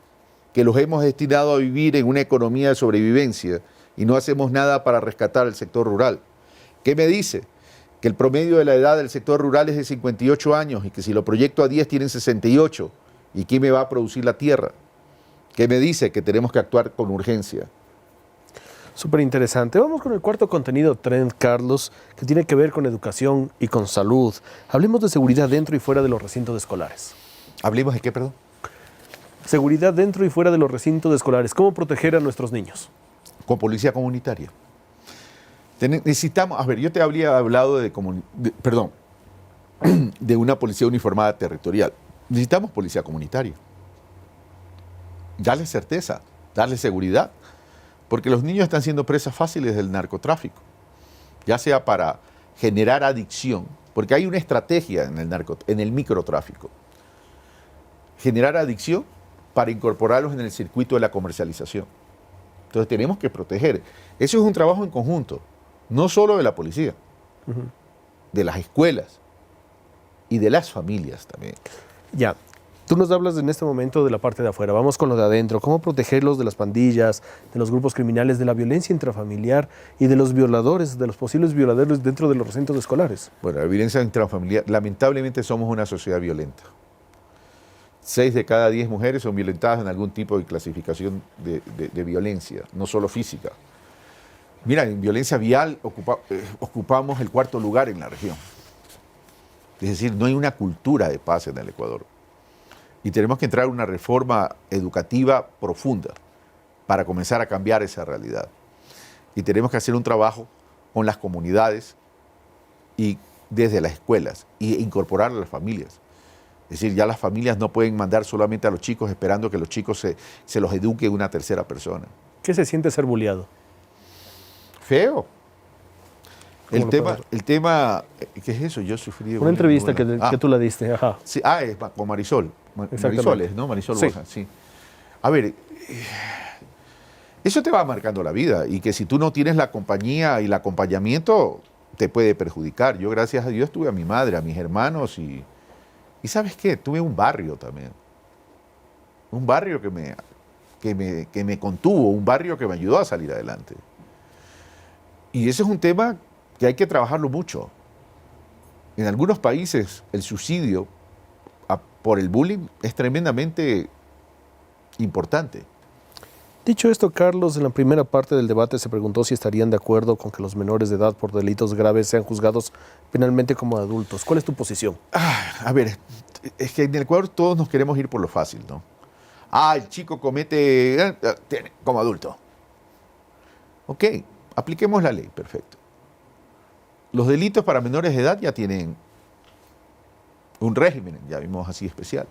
que los hemos destinado a vivir en una economía de sobrevivencia y no hacemos nada para rescatar el sector rural. ¿Qué me dice? Que el promedio de la edad del sector rural es de 58 años y que si lo proyecto a 10 tienen 68. ¿Y quién me va a producir la tierra? ¿Qué me dice? Que tenemos que actuar con urgencia. Súper interesante. Vamos con el cuarto contenido trend, Carlos, que tiene que ver con educación y con salud. Hablemos de seguridad dentro y fuera de los recintos escolares. ¿Hablemos de qué, perdón? Seguridad dentro y fuera de los recintos escolares. ¿Cómo proteger a nuestros niños? Con policía comunitaria. Necesitamos, a ver, yo te había hablado de una policía uniformada territorial. Necesitamos policía comunitaria. Darle certeza, darle seguridad, porque los niños están siendo presas fáciles del narcotráfico, ya sea para generar adicción, porque hay una estrategia en el microtráfico. Generar adicción para incorporarlos en el circuito de la comercialización. Entonces tenemos que proteger. Eso es un trabajo en conjunto, no solo de la policía, de las escuelas y de las familias también. Ya, tú nos hablas en este momento de la parte de afuera, vamos con lo de adentro. ¿Cómo protegerlos de las pandillas, de los grupos criminales, de la violencia intrafamiliar y de los violadores, de los posibles violadores dentro de los recintos escolares? Bueno, la violencia intrafamiliar, lamentablemente somos una sociedad violenta. 6 de cada 10 mujeres son violentadas en algún tipo de clasificación de violencia, no solo física. Mira, en violencia vial ocupamos el 4º lugar en la región. Es decir, no hay una cultura de paz en el Ecuador. Y tenemos que entrar en una reforma educativa profunda para comenzar a cambiar esa realidad. Y tenemos que hacer un trabajo con las comunidades y desde las escuelas e incorporar a las familias. Es decir, ya las familias no pueden mandar solamente a los chicos esperando que los chicos se los eduque una tercera persona. ¿Qué se siente ser bulleado? Feo. El tema, ¿qué es eso? Yo sufrí una entrevista que tú la diste. Ajá. Sí, es con Marisol. Marisol, ¿no? Marisol sí. Borja, sí. A ver, eso te va marcando la vida y que si tú no tienes la compañía y el acompañamiento, te puede perjudicar. Yo, gracias a Dios, tuve a mi madre, a mis hermanos y ¿sabes qué? Tuve un barrio también. Un barrio que me contuvo, un barrio que me ayudó a salir adelante. Y ese es un tema que hay que trabajarlo mucho. En algunos países el suicidio por el bullying es tremendamente importante. Dicho esto, Carlos, en la primera parte del debate se preguntó si estarían de acuerdo con que los menores de edad por delitos graves sean juzgados penalmente como adultos. ¿Cuál es tu posición? A ver, es que en el Ecuador todos nos queremos ir por lo fácil, ¿no? El chico comete como adulto. Ok, apliquemos la ley, perfecto. Los delitos para menores de edad ya tienen un régimen, ya vimos así, especial.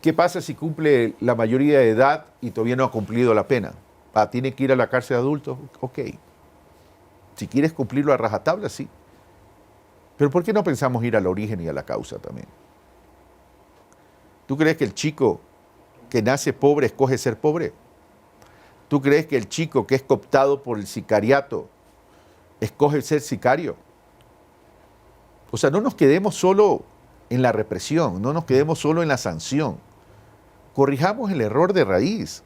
¿Qué pasa si cumple la mayoría de edad y todavía no ha cumplido la pena? ¿Tiene que ir a la cárcel de adultos? Ok. Si quieres cumplirlo a rajatabla, sí. Pero ¿por qué no pensamos ir al origen y a la causa también? ¿Tú crees que el chico que nace pobre escoge ser pobre? ¿Tú crees que el chico que es cooptado por el sicariato escoge ser sicario? O sea, no nos quedemos solo en la represión, no nos quedemos solo en la sanción. Corrijamos el error de raíz.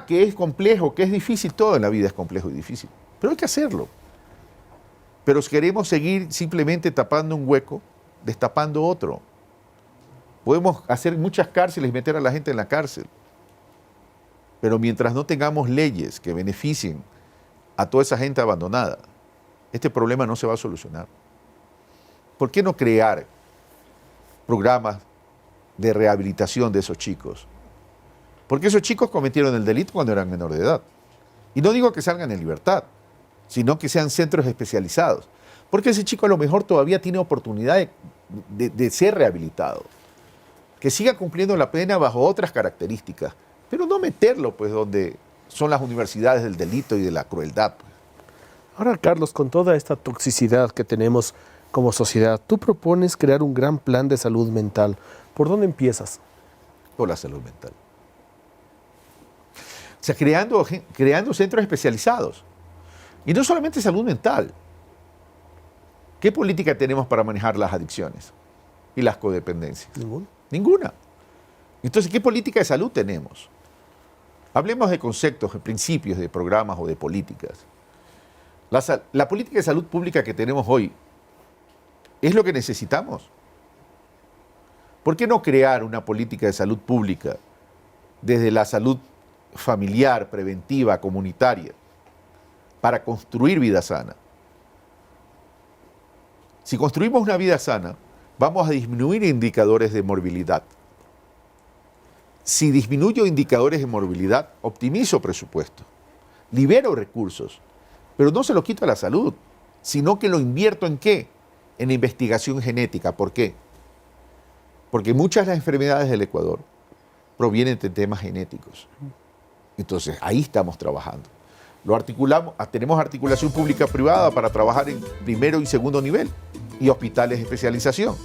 Que es complejo, que es difícil, todo en la vida es complejo y difícil, pero hay que hacerlo. Pero queremos seguir simplemente tapando un hueco, destapando otro. Podemos hacer muchas cárceles y meter a la gente en la cárcel, pero mientras no tengamos leyes que beneficien a toda esa gente abandonada, este problema no se va a solucionar. ¿Por qué no crear programas de rehabilitación de esos chicos? Porque esos chicos cometieron el delito cuando eran menores de edad. Y no digo que salgan en libertad, sino que sean centros especializados. Porque ese chico a lo mejor todavía tiene oportunidad de ser rehabilitado. Que siga cumpliendo la pena bajo otras características, pero no meterlo pues donde son las universidades del delito y de la crueldad. Pues. Ahora, Carlos, con toda esta toxicidad que tenemos como sociedad, tú propones crear un gran plan de salud mental. ¿Por dónde empiezas? Por la salud mental. O sea, creando centros especializados. Y no solamente salud mental. ¿Qué política tenemos para manejar las adicciones y las codependencias? Ninguna. Entonces, ¿qué política de salud tenemos? Hablemos de conceptos, de principios, de programas o de políticas. La política de salud pública que tenemos hoy es lo que necesitamos. ¿Por qué no crear una política de salud pública desde la salud familiar, preventiva, comunitaria, para construir vida sana? Si construimos una vida sana, vamos a disminuir indicadores de morbilidad. Si disminuyo indicadores de morbilidad, optimizo presupuesto, libero recursos, pero no se lo quito a la salud, sino que lo invierto ¿en qué? En investigación genética. ¿Por qué? Porque muchas de las enfermedades del Ecuador provienen de temas genéticos. Entonces, ahí estamos trabajando. Lo articulamos, tenemos articulación pública-privada para trabajar en primero y segundo nivel y hospitales de especialización,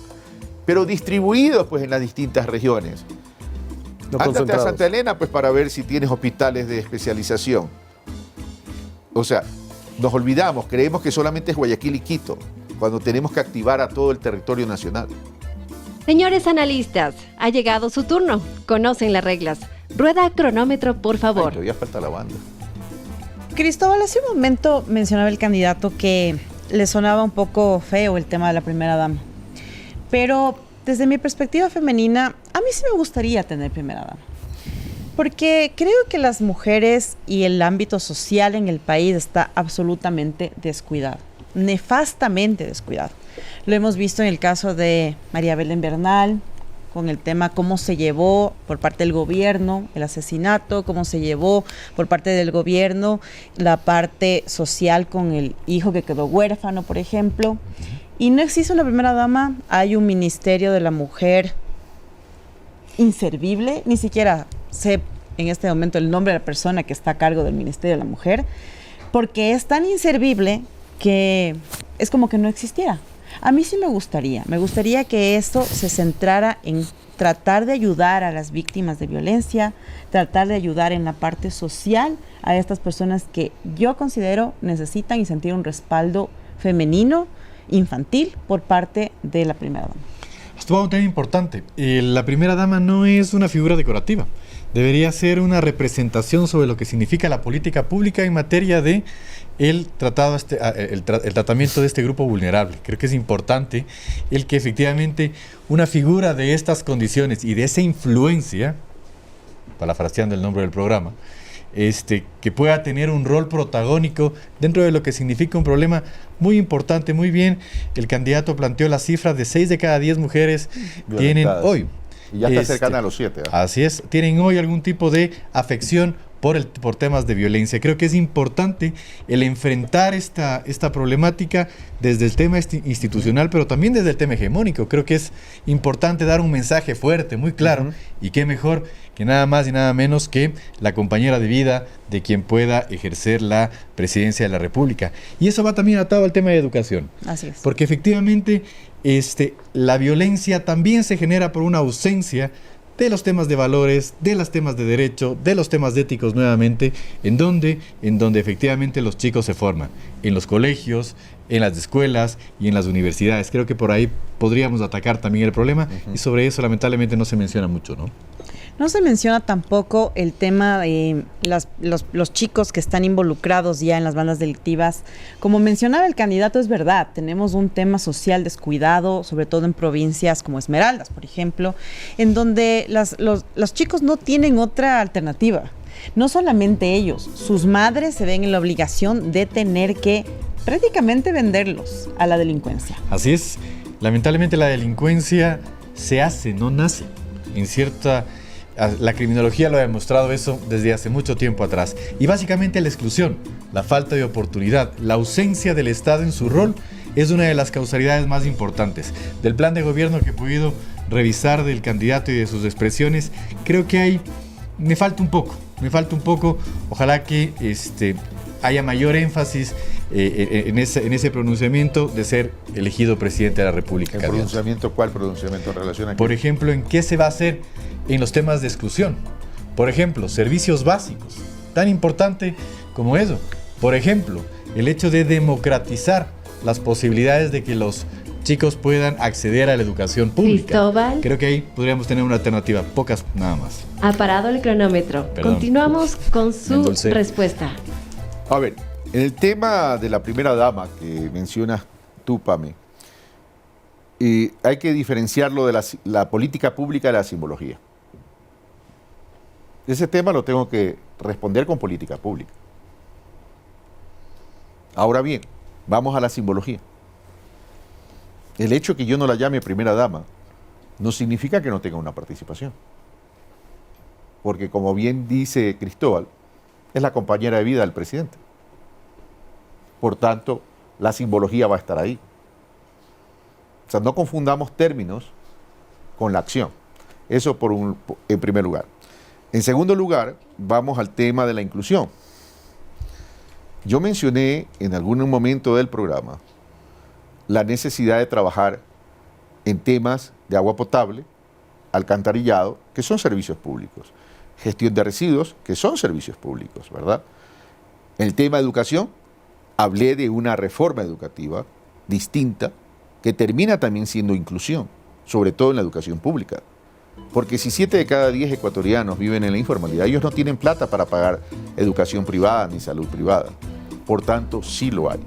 pero distribuidos pues en las distintas regiones. No Ándate a Santa Elena pues para ver si tienes hospitales de especialización. O sea, nos olvidamos, creemos que solamente es Guayaquil y Quito, cuando tenemos que activar a todo el territorio nacional. Señores analistas, ha llegado su turno. Conocen las reglas. Rueda cronómetro, por Ay, favor. todavía falta la banda. Cristóbal, hace un momento mencionaba el candidato que le sonaba un poco feo el tema de la primera dama. Pero desde mi perspectiva femenina, a mí sí me gustaría tener primera dama. Porque creo que las mujeres y el ámbito social en el país está absolutamente descuidado, nefastamente descuidado. Lo hemos visto en el caso de María Belén Bernal, con el tema cómo se llevó por parte del gobierno el asesinato, cómo se llevó por parte del gobierno la parte social con el hijo que quedó huérfano, por ejemplo. Y no existe una primera dama, hay un ministerio de la mujer inservible, ni siquiera sé en este momento el nombre de la persona que está a cargo del Ministerio de la Mujer, porque es tan inservible que es como que no existiera. A mí sí me gustaría que esto se centrara en tratar de ayudar a las víctimas de violencia, tratar de ayudar en la parte social a estas personas que yo considero necesitan y sentir un respaldo femenino, infantil, por parte de la primera dama. Esto va a un tema importante. La primera dama no es una figura decorativa. Debería ser una representación sobre lo que significa la política pública en materia de el tratamiento de este grupo vulnerable. Creo que es importante el que efectivamente una figura de estas condiciones y de esa influencia, parafraseando el nombre del programa, que pueda tener un rol protagónico dentro de lo que significa un problema muy importante. Muy bien, el candidato planteó la cifra de 6 de cada 10 mujeres tienen hoy. Y ya está cercana a los 7. ¿eh? Así es, tienen hoy algún tipo de afección por temas de violencia. Creo que es importante el enfrentar esta problemática desde el tema institucional, pero también desde el tema hegemónico. Creo que es importante dar un mensaje fuerte, muy claro, y qué mejor que nada más y nada menos que la compañera de vida de quien pueda ejercer la presidencia de la República. Y eso va también atado al tema de educación. Así es. Porque efectivamente la violencia también se genera por una ausencia de los temas de valores, de los temas de derecho, de los temas éticos nuevamente, en donde efectivamente los chicos se forman, en los colegios, en las escuelas y en las universidades. Creo que por ahí podríamos atacar también el problema y sobre eso lamentablemente no se menciona mucho, ¿no? No se menciona tampoco el tema de los chicos que están involucrados ya en las bandas delictivas. Como mencionaba el candidato, es verdad, tenemos un tema social descuidado, sobre todo en provincias como Esmeraldas, por ejemplo, en donde los chicos no tienen otra alternativa. No solamente ellos, sus madres se ven en la obligación de tener que prácticamente venderlos a la delincuencia. Así es, lamentablemente la delincuencia se hace, no nace. La criminología lo ha demostrado eso desde hace mucho tiempo atrás. Y básicamente la exclusión, la falta de oportunidad, la ausencia del Estado en su rol es una de las causalidades más importantes. Del plan de gobierno que he podido revisar del candidato y de sus expresiones, creo que me falta un poco. Ojalá que haya mayor énfasis en ese pronunciamiento de ser elegido presidente de la República. ¿El pronunciamiento? ¿Cuál pronunciamiento en relación a qué? Por ejemplo, ¿en qué se va a hacer en los temas de exclusión? Por ejemplo, servicios básicos, tan importante como eso. Por ejemplo, el hecho de democratizar las posibilidades de que los chicos puedan acceder a la educación pública. Cristóbal. Creo que ahí podríamos tener una alternativa, pocas nada más. Ha parado el cronómetro. Perdón. Continuamos con su endulcé. respuesta. A ver, en el tema de la primera dama que mencionas tú, Pame, hay que diferenciarlo de la política pública de la simbología. Ese tema lo tengo que responder con política pública. Ahora bien, vamos a la simbología. El hecho que yo no la llame primera dama no significa que no tenga una participación. Porque como bien dice Cristóbal, es la compañera de vida del presidente. Por tanto, la simbología va a estar ahí. O sea, no confundamos términos con la acción. Eso en primer lugar. En segundo lugar, vamos al tema de la inclusión. Yo mencioné en algún momento del programa la necesidad de trabajar en temas de agua potable, alcantarillado, que son servicios públicos, gestión de residuos, que son servicios públicos, ¿verdad? En el tema de educación, hablé de una reforma educativa distinta que termina también siendo inclusión, sobre todo en la educación pública. Porque si 7 de cada 10 ecuatorianos viven en la informalidad, ellos no tienen plata para pagar educación privada ni salud privada. Por tanto, sí lo hay.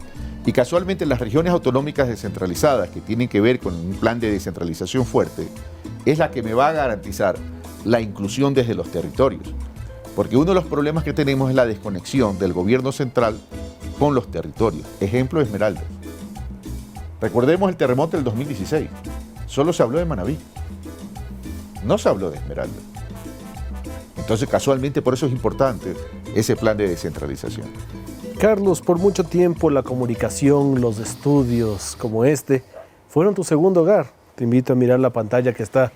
Y casualmente las regiones autonómicas descentralizadas, que tienen que ver con un plan de descentralización fuerte, es la que me va a garantizar la inclusión desde los territorios. Porque uno de los problemas que tenemos es la desconexión del gobierno central con los territorios. Ejemplo, Esmeraldas. Recordemos el terremoto del 2016. Solo se habló de Manabí. No se habló de Esmeraldas. Entonces, casualmente, por eso es importante ese plan de descentralización. Carlos, por mucho tiempo la comunicación, los estudios como este, fueron tu segundo hogar. Te invito a mirar la pantalla que está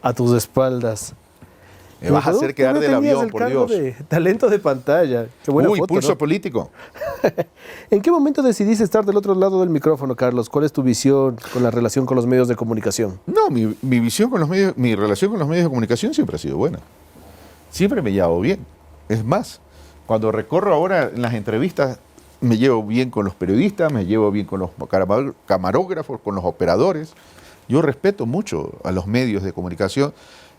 a tus espaldas. Me vas a hacer quedar del avión, por Dios. De talento de pantalla. Qué buena foto, pulso ¿no? político. ¿En qué momento decidiste estar del otro lado del micrófono, Carlos? ¿Cuál es tu visión con la relación con los medios de comunicación? No, mi visión con los medios, mi relación con los medios de comunicación siempre ha sido buena. Siempre me llevo bien. Es más, cuando recorro ahora en las entrevistas, me llevo bien con los periodistas, me llevo bien con los camarógrafos, con los operadores. Yo respeto mucho a los medios de comunicación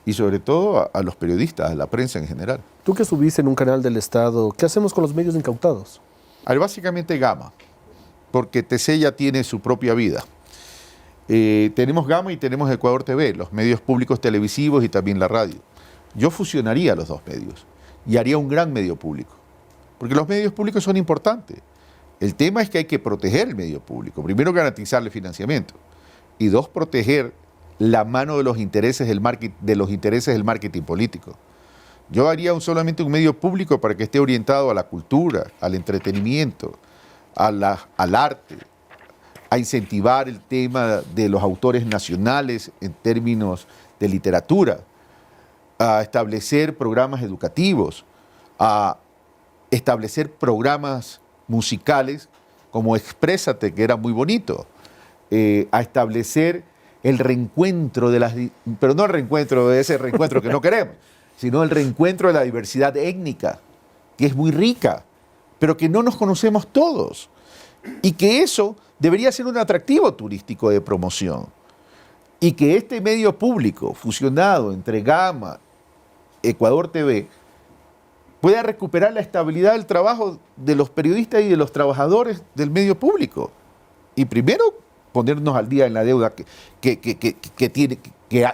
y sobre todo a los periodistas, a la prensa en general. Tú que subiste en un canal del Estado, ¿qué hacemos con los medios incautados? A ver, básicamente Gama, porque TC ya tiene su propia vida. Tenemos Gama y tenemos Ecuador TV, los medios públicos televisivos y también la radio. Yo fusionaría los dos medios y haría un gran medio público, porque los medios públicos son importantes. El tema es que hay que proteger el medio público. Primero, garantizarle financiamiento y dos, proteger la mano de los intereses del marketing político. Yo haría solamente un medio público para que esté orientado a la cultura, al entretenimiento, al arte, a incentivar el tema de los autores nacionales en términos de literatura, a establecer programas educativos, a establecer programas musicales como Exprésate, que era muy bonito, a establecer el reencuentro pero no el reencuentro de ese reencuentro que no queremos, sino el reencuentro de la diversidad étnica, que es muy rica, pero que no nos conocemos todos, y que eso debería ser un atractivo turístico de promoción, y que este medio público fusionado entre Gama, Ecuador TV, pueda recuperar la estabilidad del trabajo de los periodistas y de los trabajadores del medio público. Y primero, ponernos al día en la deuda que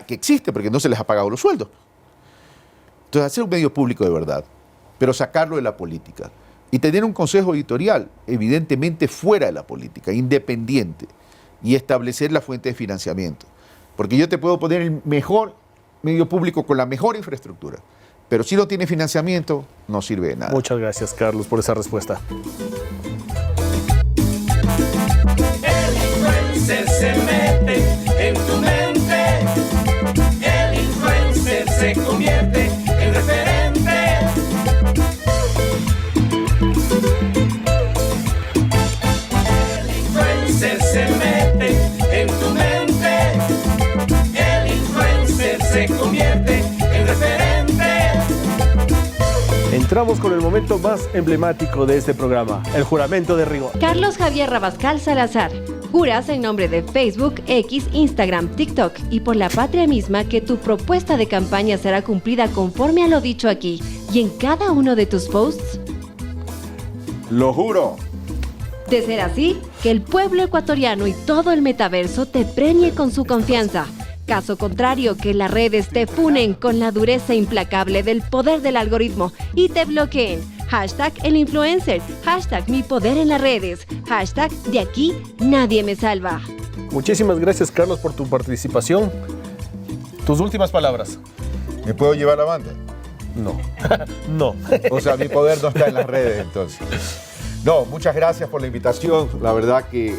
existe, porque no se les ha pagado los sueldos. Entonces, hacer un medio público de verdad, pero sacarlo de la política. Y tener un consejo editorial, evidentemente fuera de la política, independiente, y establecer la fuente de financiamiento. Porque yo te puedo poner el mejor medio público con la mejor infraestructura, pero si no tiene financiamiento, no sirve de nada. Muchas gracias, Carlos, por esa respuesta. El influencer se mete en tu mente, el influencer se convierte en referente. El influencer se mete en tu mente, el influencer se convierte en referente. Entramos con el momento más emblemático de este programa, el juramento de rigor. Carlos Javier Rabascal Salazar, juras en nombre de Facebook, X, Instagram, TikTok y por la patria misma que tu propuesta de campaña será cumplida conforme a lo dicho aquí y en cada uno de tus posts. Lo juro. De ser así, que el pueblo ecuatoriano y todo el metaverso te premie con su confianza. Caso contrario, que las redes te funen con la dureza implacable del poder del algoritmo y te bloqueen. Hashtag el influencer, hashtag mi poder en las redes, hashtag de aquí nadie me salva. Muchísimas gracias, Carlos, por tu participación. Tus últimas palabras. ¿Me puedo llevar la banda? No. No. O sea, mi poder no está en las redes, entonces. No, muchas gracias por la invitación. La verdad que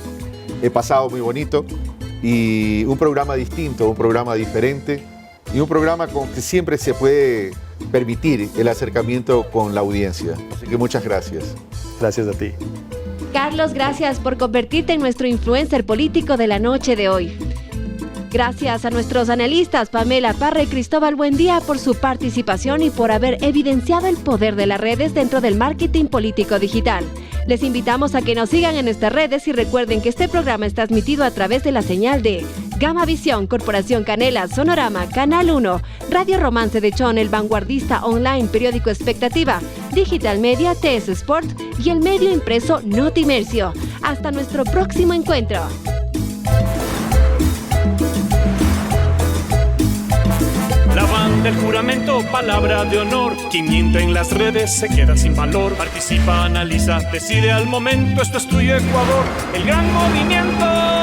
he pasado muy bonito. Y un programa distinto, un programa diferente. Y un programa con que siempre se puede permitir el acercamiento con la audiencia. Así que muchas gracias. Gracias a ti. Carlos, gracias por convertirte en nuestro influencer político de la noche de hoy. Gracias a nuestros analistas Pamela Parra y Cristóbal Buendía por su participación y por haber evidenciado el poder de las redes dentro del marketing político digital. Les invitamos a que nos sigan en nuestras redes y recuerden que este programa es transmitido a través de la señal de Gama Visión, Corporación Canela, Sonorama, Canal 1, Radio Romance de Chone, El Vanguardista Online, Periódico Expectativa, Digital Media, TS Sport y el medio impreso Notimercio. Hasta nuestro próximo encuentro. La banda, el juramento, palabra de honor. Quien miente en las redes se queda sin valor. Participa, analiza, decide al momento. Esto es tuyo, Ecuador, el gran movimiento.